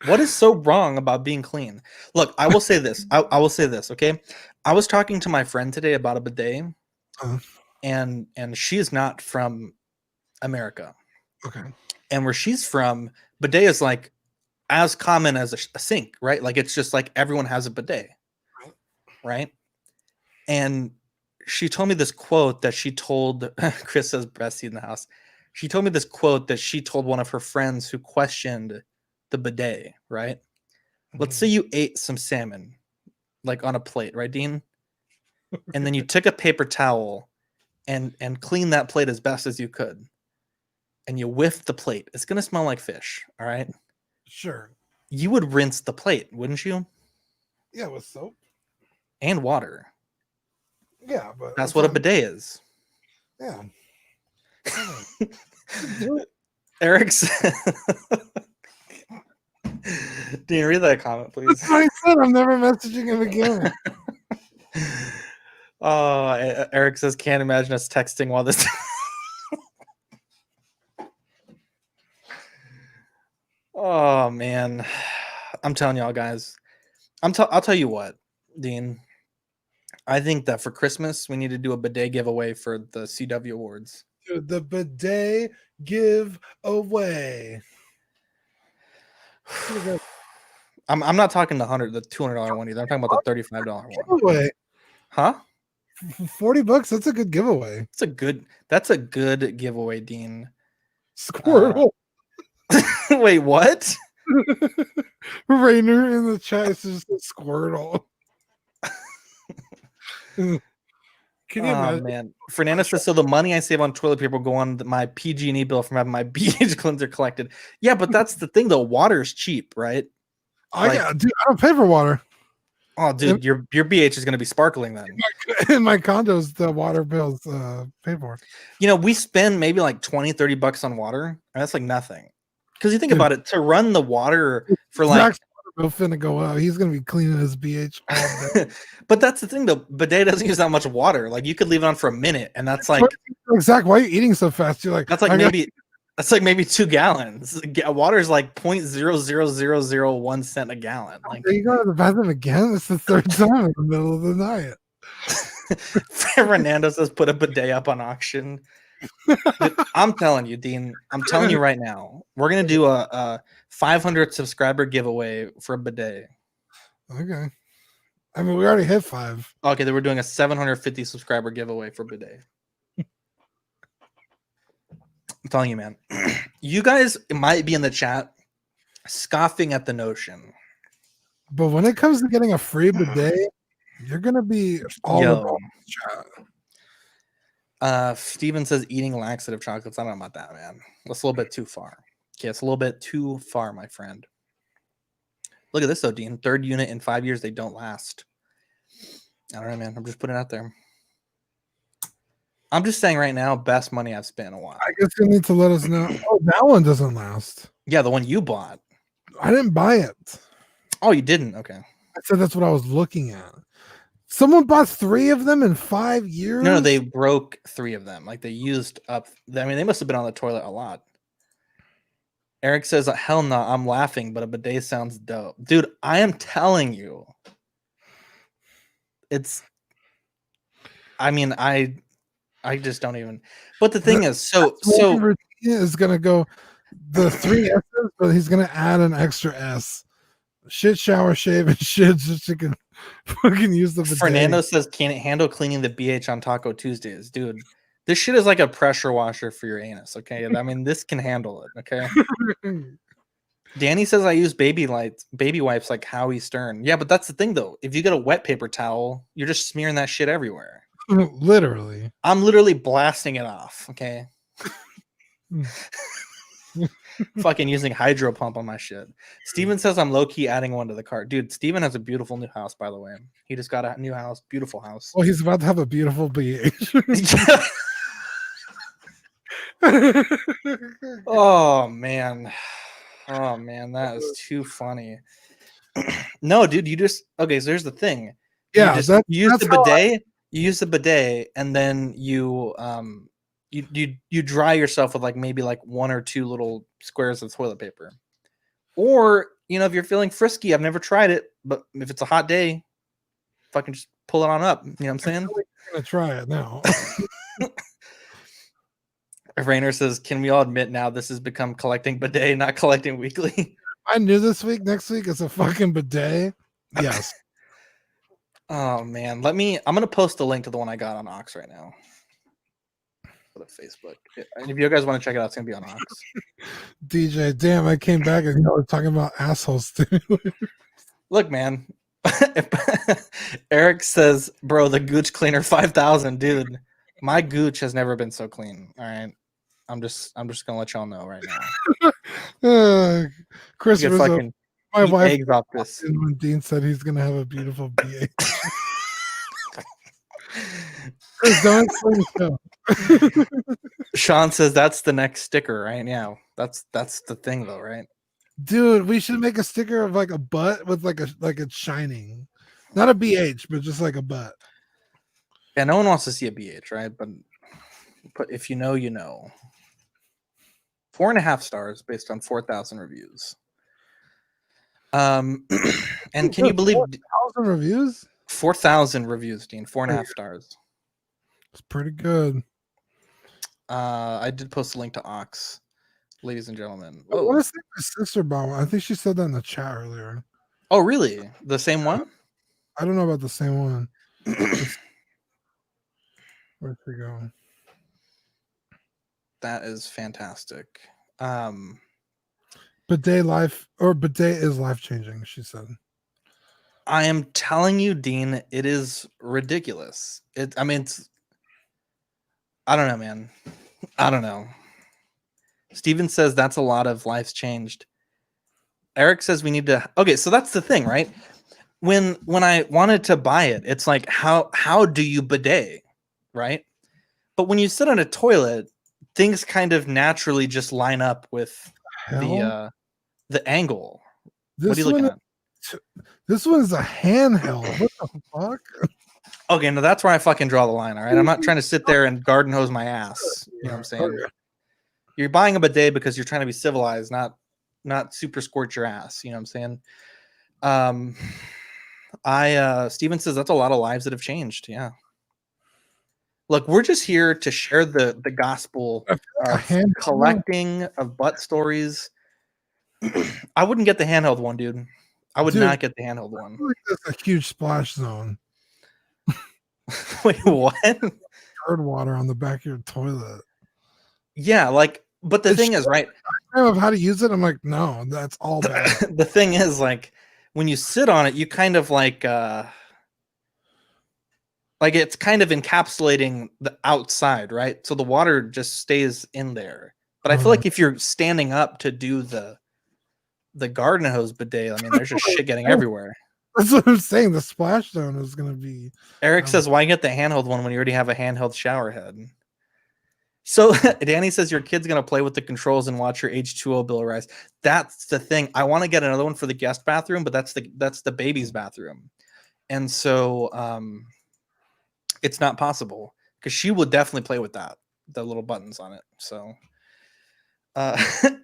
What is so wrong about being clean? Look, I will say this. I will say this, okay? I was talking to my friend today about a bidet, and she is not from America. Okay. And where she's from, bidet is like as common as a sink, right? Like it's just like everyone has a bidet, right? And she told me this quote that she told, Chris says Bessie in the house. She told me this quote that she told one of her friends who questioned the bidet, right? Let's say you ate some salmon, like on a plate, right, Dean? And then you took a paper towel and cleaned that plate as best as you could. And you whiffed the plate. It's going to smell like fish, all right? Sure. You would rinse the plate, wouldn't you? Yeah, with soap. And water. Yeah, but... That's what a bidet is. Yeah. Eric's... Dean, read that comment, please. That's what I said. I'm never messaging him again. Eric says, can't imagine us texting while this... Oh, man. I'm telling y'all, guys. I'll tell you what, Dean. I think that for Christmas, we need to do a bidet giveaway for the CW Awards. Dude, the bidet giveaway. I'm not talking the $200 one either. I'm talking about the $35 one. Giveaway. Huh? $40. That's a good giveaway. That's a good giveaway, Dean. Squirtle. Wait, what? Rainer in the chat is just a Squirtle. Can you imagine? Man. Fernando says, so the money I save on toilet paper will go on my PG&E bill from having my BH cleanser collected. Yeah, but that's the thing, though. Water is cheap, right? Dude, I don't pay for water. Oh, dude, your BH is going to be sparkling then. In my condos, the water bill's paid for. You know, we spend maybe like $20-$30 on water, and that's like nothing. Because you think about it, to run the water for like... Zach's water bill finna go out. He's going to be cleaning his BH all day. But that's the thing, though. Bidet doesn't use that much water. Like, you could leave it on for a minute, and that's like... Zach, why are you eating so fast? You're like... That's like maybe... That's like maybe 2 gallons. Water's like 0.00001 cent a gallon. Like, you go to the bathroom again? It's the 3rd time in the middle of the night. Fernando says put a bidet up on auction. Dude, I'm telling you, Dean. I'm telling you right now. We're gonna do a 500 subscriber giveaway for a bidet. Okay. I mean, we already hit 5. Okay, then we're doing a 750 subscriber giveaway for bidet. I'm telling you, man. You guys might be in the chat scoffing at the notion. But when it comes to getting a free bidet, you're gonna be all about the chat. Steven says eating laxative chocolates. I don't know about that, man. That's a little bit too far. Okay, it's a little bit too far, my friend. Look at this though, Dean. 3rd unit in 5 years, they don't last. I don't know, man. I'm just putting it out there. I'm just saying right now, best money I've spent in a while. I guess you need to let us know. Oh, that one doesn't last. Yeah, the one you bought. I didn't buy it. Oh, you didn't? Okay. I said that's what I was looking at. Someone bought 3 of them in 5 years? No, they broke 3 of them. Like they used up. I mean, they must have been on the toilet a lot. Eric says, hell no, I'm laughing, but a bidet sounds dope. Dude, I am telling you. It's, I mean, I just don't even. But the thing is, so is gonna go the 3 S's, but he's gonna add an extra S. Shit, shower, shave, and shit, just so you can fucking use the bidet. Fernando says, can it handle cleaning the BH on Taco Tuesdays? Dude, this shit is like a pressure washer for your anus, okay? I mean, this can handle it, okay? Danny says, I use baby wipes like Howie Stern. Yeah, but that's the thing, though. If you get a wet paper towel, you're just smearing that shit everywhere. Literally. I'm literally blasting it off, okay? Fucking using hydro pump on my shit. Steven says I'm low-key adding one to the cart. Dude, Steven has a beautiful new house, by the way. He just got a new house. Beautiful house. Well, he's about to have a beautiful BH. Oh, man. Oh, man. That is too funny. No, dude, you just... Okay, so here's the thing. Yeah, you use the bidet. You use the bidet, and then you dry yourself with like maybe like 1 or 2 little squares of toilet paper. Or, you know, if you're feeling frisky, I've never tried it, but if it's a hot day, fucking just pull it on up. You know what I'm saying? I'm gonna try it now. Rainer says, can we all admit now this has become collecting bidet, not collecting weekly? I knew this week, next week it's a fucking bidet. Yes. Oh man. I'm gonna post a link to the one I got on Ox right now. For Facebook. And if you guys want to check it out, it's gonna be on Ox. DJ, damn, I came back and y'all were talking about asshole stimulators. Look, man. Eric says, bro, the Gooch Cleaner 5000, dude. My Gooch has never been so clean. All right. I'm just gonna let y'all know right now. Chris Rizzo, fucking my wife eggs off this. When Dean said he's gonna have a beautiful BH. Chris, don't explain the show. Sean says that's the next sticker, right? Yeah, that's the thing though, right? Dude, we should make a sticker of like a butt with like it's shining. Not a BH, but just like a butt. Yeah, no one wants to see a BH, right? But if you know, you know. 4.5 stars based on 4,000 reviews. And can you believe 4,000 reviews? 4,000 reviews, Dean. 4.5 stars. It's pretty good. I did post a link to Ox, ladies and gentlemen. I want to say my sister bought one. I think she said that in the chat earlier. Oh, really? The same one? I don't know about the same one. Where'd she go? That is fantastic. Bidet is life changing, she said. I am telling you, Dean, it is ridiculous. I don't know, man. I don't know. Steven says that's a lot of lives changed. Eric says we need to. Okay, so that's the thing, right? When I wanted to buy it, it's like how do you bidet, right? But when you sit on a toilet, things kind of naturally just line up with the angle. What are you looking at? This one's a handheld. What the fuck? Okay, no, that's where I fucking draw the line. All right, I'm not trying to sit there and garden hose my ass. You know what I'm saying? You're buying a bidet because you're trying to be civilized, not super scorch your ass. You know what I'm saying? Steven says that's a lot of lives that have changed. Yeah. Look, we're just here to share the gospel of collecting of butt stories. I wouldn't get the handheld one, dude. I would not get the handheld one. That's a huge splash zone. Wait, what? Turd water on the back of your toilet. Yeah, like, but the thing is, right? Of how to use it, I'm like, no, that's all bad. The thing is, like, when you sit on it, you kind of like it's kind of encapsulating the outside, right? So the water just stays in there. But I feel like if you're standing up to do the garden hose bidet, I mean, there's just shit getting everywhere. That's what I'm saying. The splash zone is going to be. Eric says, why get the handheld one when you already have a handheld shower head? So Danny says your kid's going to play with the controls and watch your H2O bill rise. That's the thing. I want to get another one for the guest bathroom, but that's the baby's bathroom. And so it's not possible because she would definitely play with the little buttons on it. So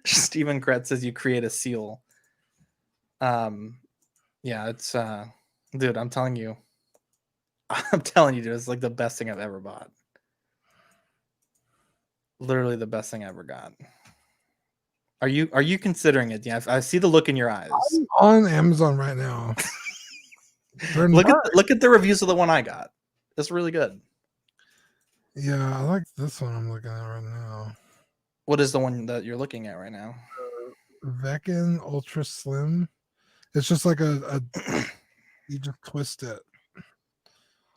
Stephen Kretz says you create a seal. Yeah, it's dude, I'm telling you, dude, it's like the best thing I've ever bought. Literally the best thing I ever got. Are you considering it? Yeah, I see the look in your eyes. I'm on Amazon right now. Look at the reviews of the one I got. It's really good. Yeah, I like this one I'm looking at right now. What is the one that you're looking at right now? Vecin Ultra Slim. It's just like a you just twist it.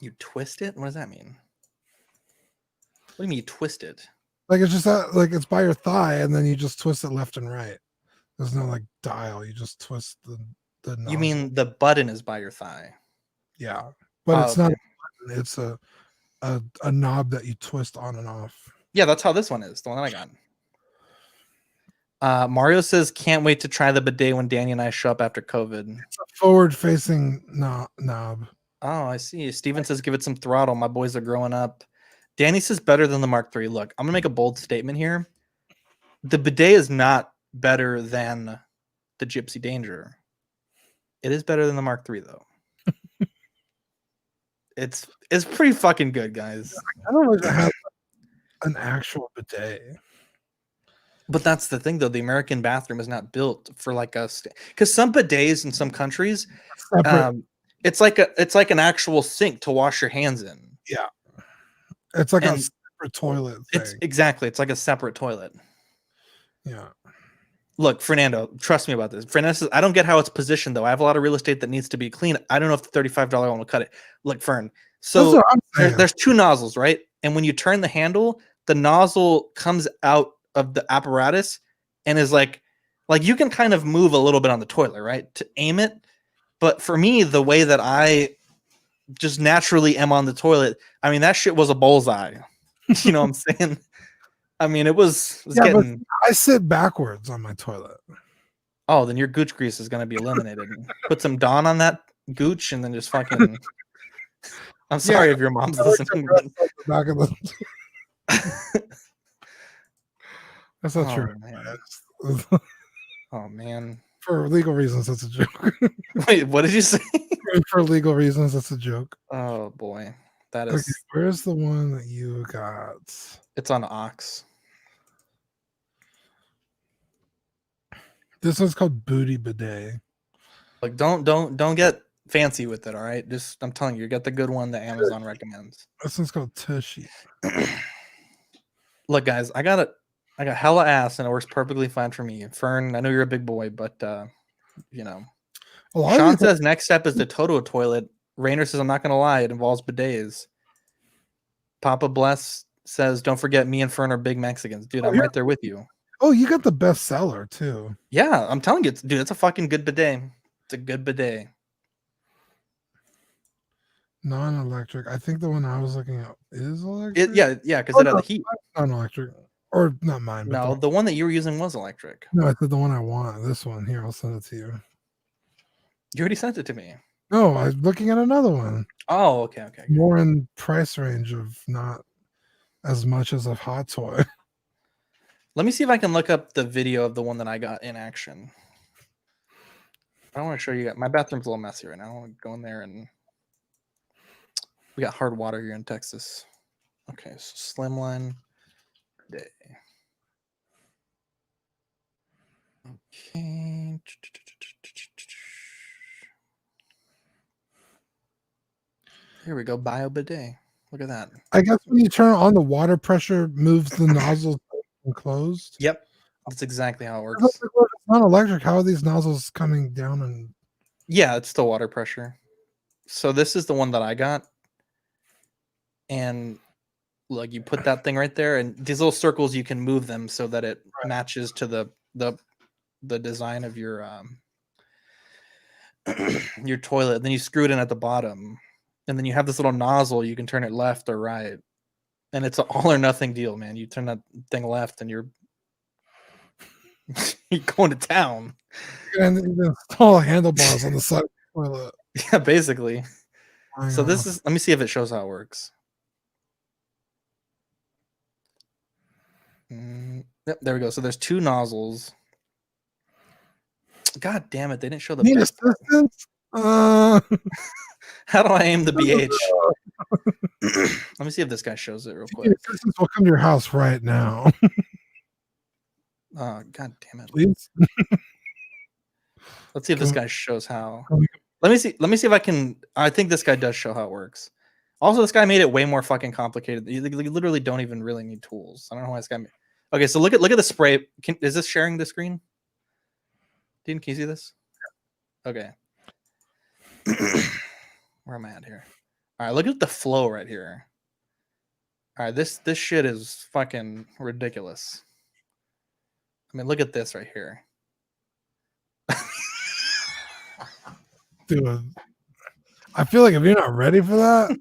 You twist it? What does that mean? What do you mean you twist it? Like it's just like it's by your thigh, and then you just twist it left and right. There's no like dial. You just twist the nozzle. You mean the button is by your thigh? Yeah, but it's not a button. It's a knob that you twist on and off. Yeah, that's how this one is. The one that I got. Mario says, can't wait to try the bidet when Danny and I show up after COVID. It's a forward-facing knob. Oh, I see. Steven says, give it some throttle. My boys are growing up. Danny says, better than the Mark III. Look, I'm going to make a bold statement here. The bidet is not better than the Gypsy Danger. It is better than the Mark III, though. It's pretty fucking good, guys. I don't know if I have an actual bidet. But that's the thing, though. The American bathroom is not built for like us, because some bidets in some countries, it's like an actual sink to wash your hands in. Yeah, it's like a separate toilet thing. It's like a separate toilet. Yeah. Look, Fernando, trust me about this. Fernando says, I don't get how it's positioned, though. I have a lot of real estate that needs to be clean. I don't know if the $35 one will cut it. Look, Fern. So there's two nozzles, right? And when you turn the handle, the nozzle comes out of the apparatus and is like you can kind of move a little bit on the toilet, right, to aim it. But for me, the way that I just naturally am on the toilet, I mean, that shit was a bullseye. You know what I'm saying? I mean, it was getting. But I sit backwards on my toilet. Oh, then your gooch grease is going to be eliminated. Put some Dawn on that gooch and then just fucking. I'm sorry if your mom's listening. Back of the... That's not true. Man. Oh man. For legal reasons, that's a joke. Wait, what did you say? For legal reasons, that's a joke. Oh boy, that is. Okay, where's the one that you got? It's on Ox. This one's called Booty Bidet. Like, don't get fancy with it. All right, just I'm telling you, get the good one that Amazon recommends. This one's called Tushy. Look, guys, I got hella ass and it works perfectly fine for me. Fern, I know you're a big boy, but you know. Sean says next step is the Toto toilet. Rainer says, I'm not gonna lie, it involves bidets. Papa Bless says, don't forget me and Fern are big Mexicans. Dude, I'm right there with you. Oh, you got the best seller too. Yeah, I'm telling you, dude, it's a fucking good bidet. It's a good bidet. Non-electric. I think the one I was looking at is electric. Yeah, because it had the heat. Non-electric. Or not mine. But no, the one that you were using was electric. No, I said the one I want. This one here. I'll send it to you. You already sent it to me. No, I was looking at another one. Oh, okay. More in price range of not as much as a hot toy. Let me see if I can look up the video of the one that I got in action. I don't want to show you. My bathroom's a little messy right now. I don't want to go in there and we got hard water here in Texas. Okay, so Slimline Day. Okay. Here we go. Bio bidet. Look at that. I guess when you turn on the water pressure moves the nozzles closed. Yep. That's exactly how it works. It's not electric. How are these nozzles coming down? And yeah, it's the water pressure. So this is the one that I got. And like you put that thing right there, and these little circles, you can move them so that it matches to the design of your your toilet. Then you screw it in at the bottom, and then you have this little nozzle. You can turn it left or right, and it's an all or nothing deal, man. You turn that thing left, and you're going to town. And install handlebars on the side of the toilet. Yeah, basically. So this is. Let me see if it shows how it works. Yep, there we go. So there's two nozzles. God damn it! They didn't show the best part. How do I aim the BH? Let me see if this guy shows it real quick. Assistants will come to your house right now. Oh, god damn it! Please. Let's see if this guy shows how. Let me see if I can. I think this guy does show how it works. Also, this guy made it way more fucking complicated. You literally don't even really need tools. I don't know why this guy. Okay, so look at the spray. Is this sharing the screen? Dean, can you see this? Okay. Where am I at here? All right, look at the flow right here. All right, this shit is fucking ridiculous. I mean, look at this right here. Dude, I feel like if you're not ready for that,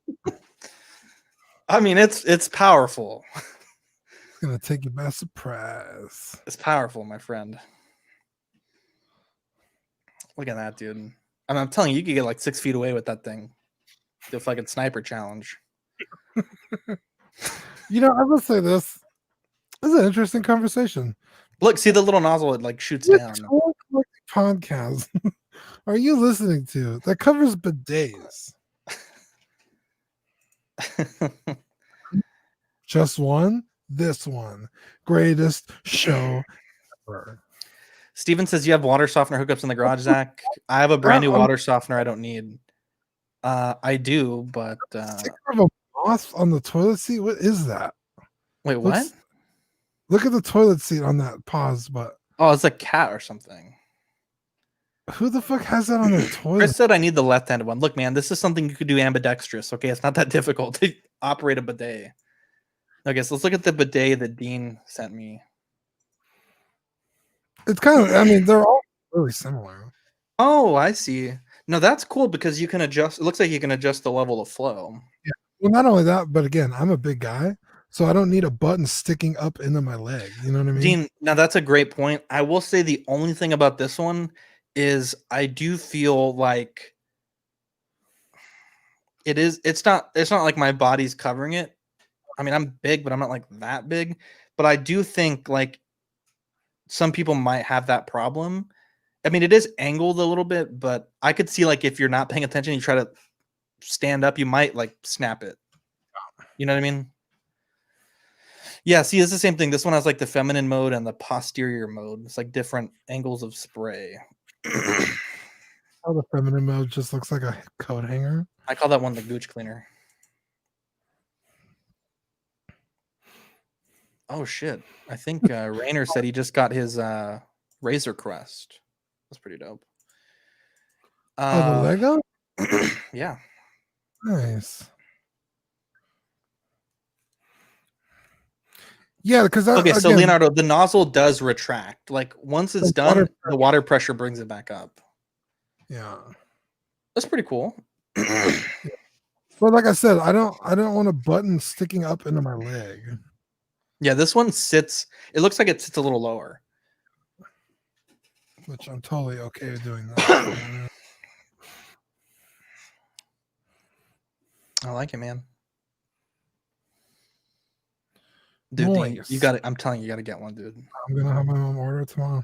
I mean, it's powerful. It's gonna take you by surprise. It's powerful, my friend. Look at that, dude. I mean, I'm telling you, you could get like 6 feet away with that thing. The fucking sniper challenge. You know, I will say this. This is an interesting conversation. Look, see the little nozzle, it like shoots down. What podcast are you listening to that covers bidets? Just one? This one. Greatest show ever. Steven says you have water softener hookups in the garage, Zach. I have a brand new water softener I don't need. I do, but of a moth on the toilet seat? What is that? Wait, what? Look at the toilet seat on that pause button. Oh, it's a cat or something. Who the fuck has that on their toilet? Chris said I need the left-handed one. Look, man, this is something you could do ambidextrous. Okay, it's not that difficult to operate a bidet. Okay, so let's look at the bidet that Dean sent me. It's kind of, I mean, they're all really similar. Oh, I see. No, that's cool because you can adjust. It looks like you can adjust the level of flow. Yeah. Well, not only that, but again, I'm a big guy, so I don't need a button sticking up into my leg. You know what I mean? Dean, now that's a great point. I will say the only thing about this one is I do feel like it's not like my body's covering it. I mean, I'm big, but I'm not like that big. But I do think like some people might have that problem. I mean, it is angled a little bit, but I could see like if you're not paying attention, you try to stand up, you might like snap it. You know what I mean? Yeah, see, it's the same thing. This one has like the feminine mode and the posterior mode. It's like different angles of spray. Oh, the feminine mode just looks like a coat hanger. I call that one the gooch cleaner. Oh shit! I think Rainer said he just got his Razor Crest. That's pretty dope. Oh, the Lego? Yeah. Nice. Yeah, because okay, so Leonardo, the nozzle does retract. Like once it's done, the water pressure brings it back up. Yeah, that's pretty cool. But like I said, I don't want a button sticking up into my leg. Yeah, this one sits. It looks like it sits a little lower. Which I'm totally okay with doing that. I like it, man. Dude, Dean, Nice. you got it. I'm telling you, you got to get one, dude. I'm gonna have my mom order it tomorrow.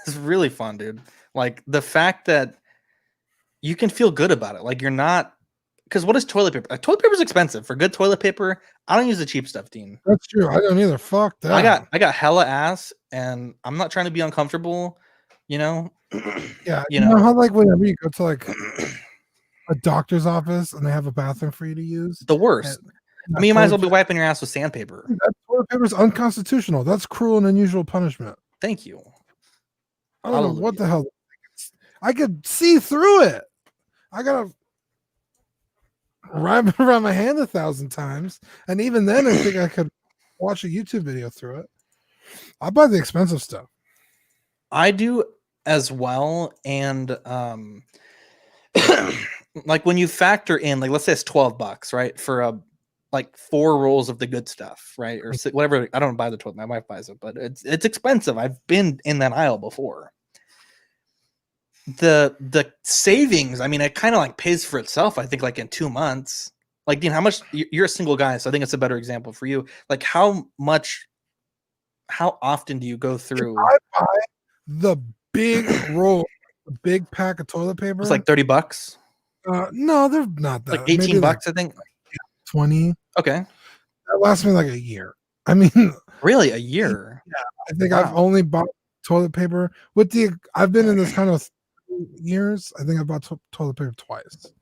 It's really fun, dude. Like the fact that you can feel good about it. Like you're not, because what is toilet paper? Toilet paper is expensive. For good toilet paper, I don't use the cheap stuff, Dean. That's true. I don't either. Fuck that. I got hella ass, and I'm not trying to be uncomfortable. You know. Yeah. You know how like whenever you go to like a doctor's office and they have a bathroom for you to use, the worst. I mean, you might as well be wiping your ass with sandpaper. That toilet paper is unconstitutional. That's cruel and unusual punishment. Thank you. I don't know what the hell. I could see through it. I gotta wrap it around my hand 1,000 times, and even then, I think I could watch a YouTube video through it. I buy the expensive stuff. I do as well, and like when you factor in, like let's say it's $12, right, for a like 4 rolls of the good stuff, right, or whatever. I don't buy the 12. My wife buys it, but it's expensive. I've been in that aisle before. The savings, I mean, it kind of like pays for itself. I think like in 2 months. Like Dean, how much? You're a single guy, so I think it's a better example for you. Like how often do you go through? I buy the big roll, the big pack of toilet paper. It's like $30. No, they're not that. Like 18 bucks, I think. 20. Okay. That lasts me like a year. I mean, really, a year? Yeah, I think I've only bought toilet paper I've been in this kind of years. I think I bought toilet paper twice.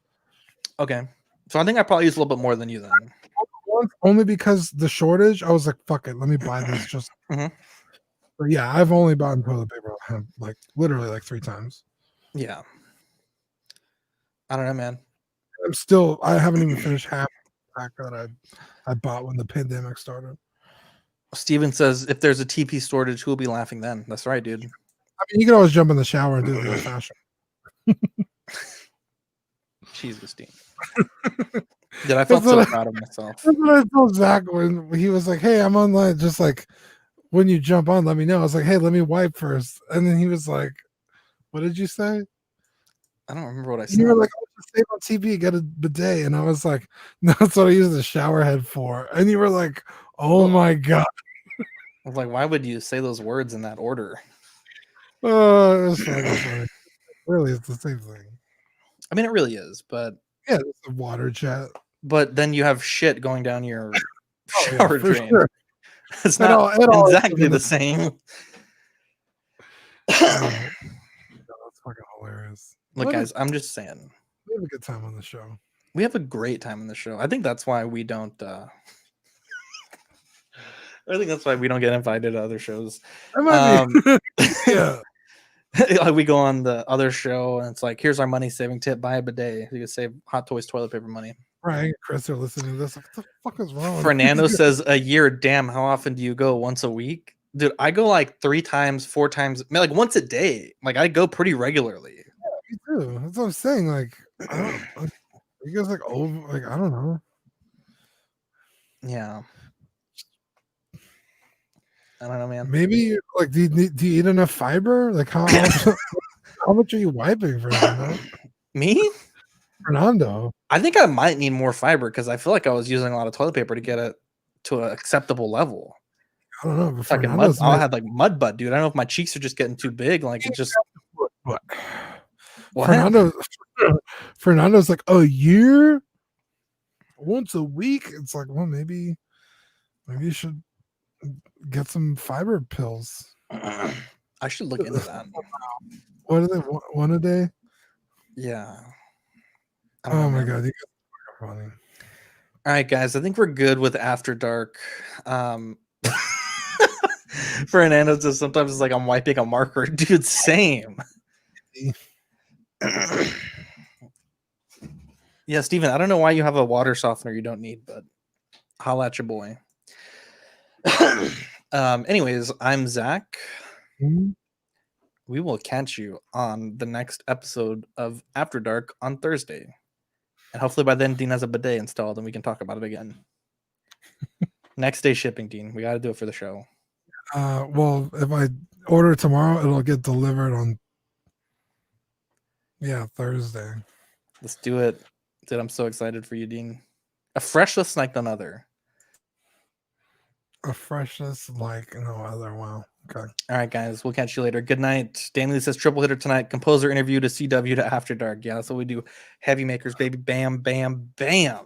Okay, so I think I probably use a little bit more than you then. Only because the shortage, I was like, "Fuck it, let me buy this." Just, but yeah, I've only bought toilet paper like literally like 3 times. Yeah, I don't know, man. I haven't even finished half the pack that I bought when the pandemic started. Steven says, if there's a TP shortage, who'll be laughing then? That's right, dude. I mean, you can always jump in the shower and do it in fashion. Jesus, Dean. Dude, I felt so proud of myself. That's what I told Zach when he was like, "Hey, I'm online. Just like when you jump on, let me know." I was like, "Hey, let me wipe first." And then he was like, "What did you say?" I don't remember what I said. You were like, "Oh, just save on TV, get a bidet," and I was like, "No, that's what I use the shower head for." And you were like, "Oh my god!" I was like, "Why would you say those words in that order?" Oh, it was funny. Really, it's the same thing. I mean, it really is, but yeah, it's a water jet. But then you have shit going down your shower drain. Sure. It's not exactly the same. That's fucking hilarious. Look, guys, I'm just saying. We have a good time on the show. We have a great time on the show. I think that's why we don't. I think that's why we don't get invited to other shows. Yeah. Like we go on the other show and it's like, here's our money saving tip: buy a bidet. You can save Hot Toys toilet paper money. Right, Chris, are listening to this. Like, what the fuck is wrong? Fernando says a year. Damn, how often do you go? Once a week, dude. I go like 3 times, 4 times, like once a day. Like I go pretty regularly. Yeah, me too. That's what I'm saying. Like, you guys like over? Like I don't know. Yeah. I don't know, man. Maybe like do you eat enough fiber? Like how much are you wiping, Fernando? Me? Fernando. I think I might need more fiber because I feel like I was using a lot of toilet paper to get it to an acceptable level. I don't know. But fucking mud, I had like mud butt, dude. I don't know if my cheeks are just getting too big. Like it just. What? What? Fernando's like a year, once a week. It's like, well, maybe you should get some fiber pills. I should look into that. What are they? One a day? Yeah. Oh my god, you guys are funny. All right, guys. I think we're good with After Dark. Fernando says sometimes it's like I'm wiping a marker. Dude, same. Yeah, Steven, I don't know why you have a water softener you don't need, but holla at your boy. Anyways, I'm Zach. Mm-hmm. We will catch you on the next episode of After Dark on Thursday. And hopefully by then Dean has a bidet installed and we can talk about it again. Next day shipping, Dean. We got to do it for the show. Well, if I order tomorrow, it'll get delivered on Thursday. Let's do it. Dude, I'm so excited for you, Dean. A freshless like none other. a freshness like no other. Wow. Okay. All right, guys. We'll catch you later. Good night. Danny says triple hitter tonight. Composer interview to CW to After Dark. Yeah, that's what we do. Heavy makers, baby. Bam, bam, bam.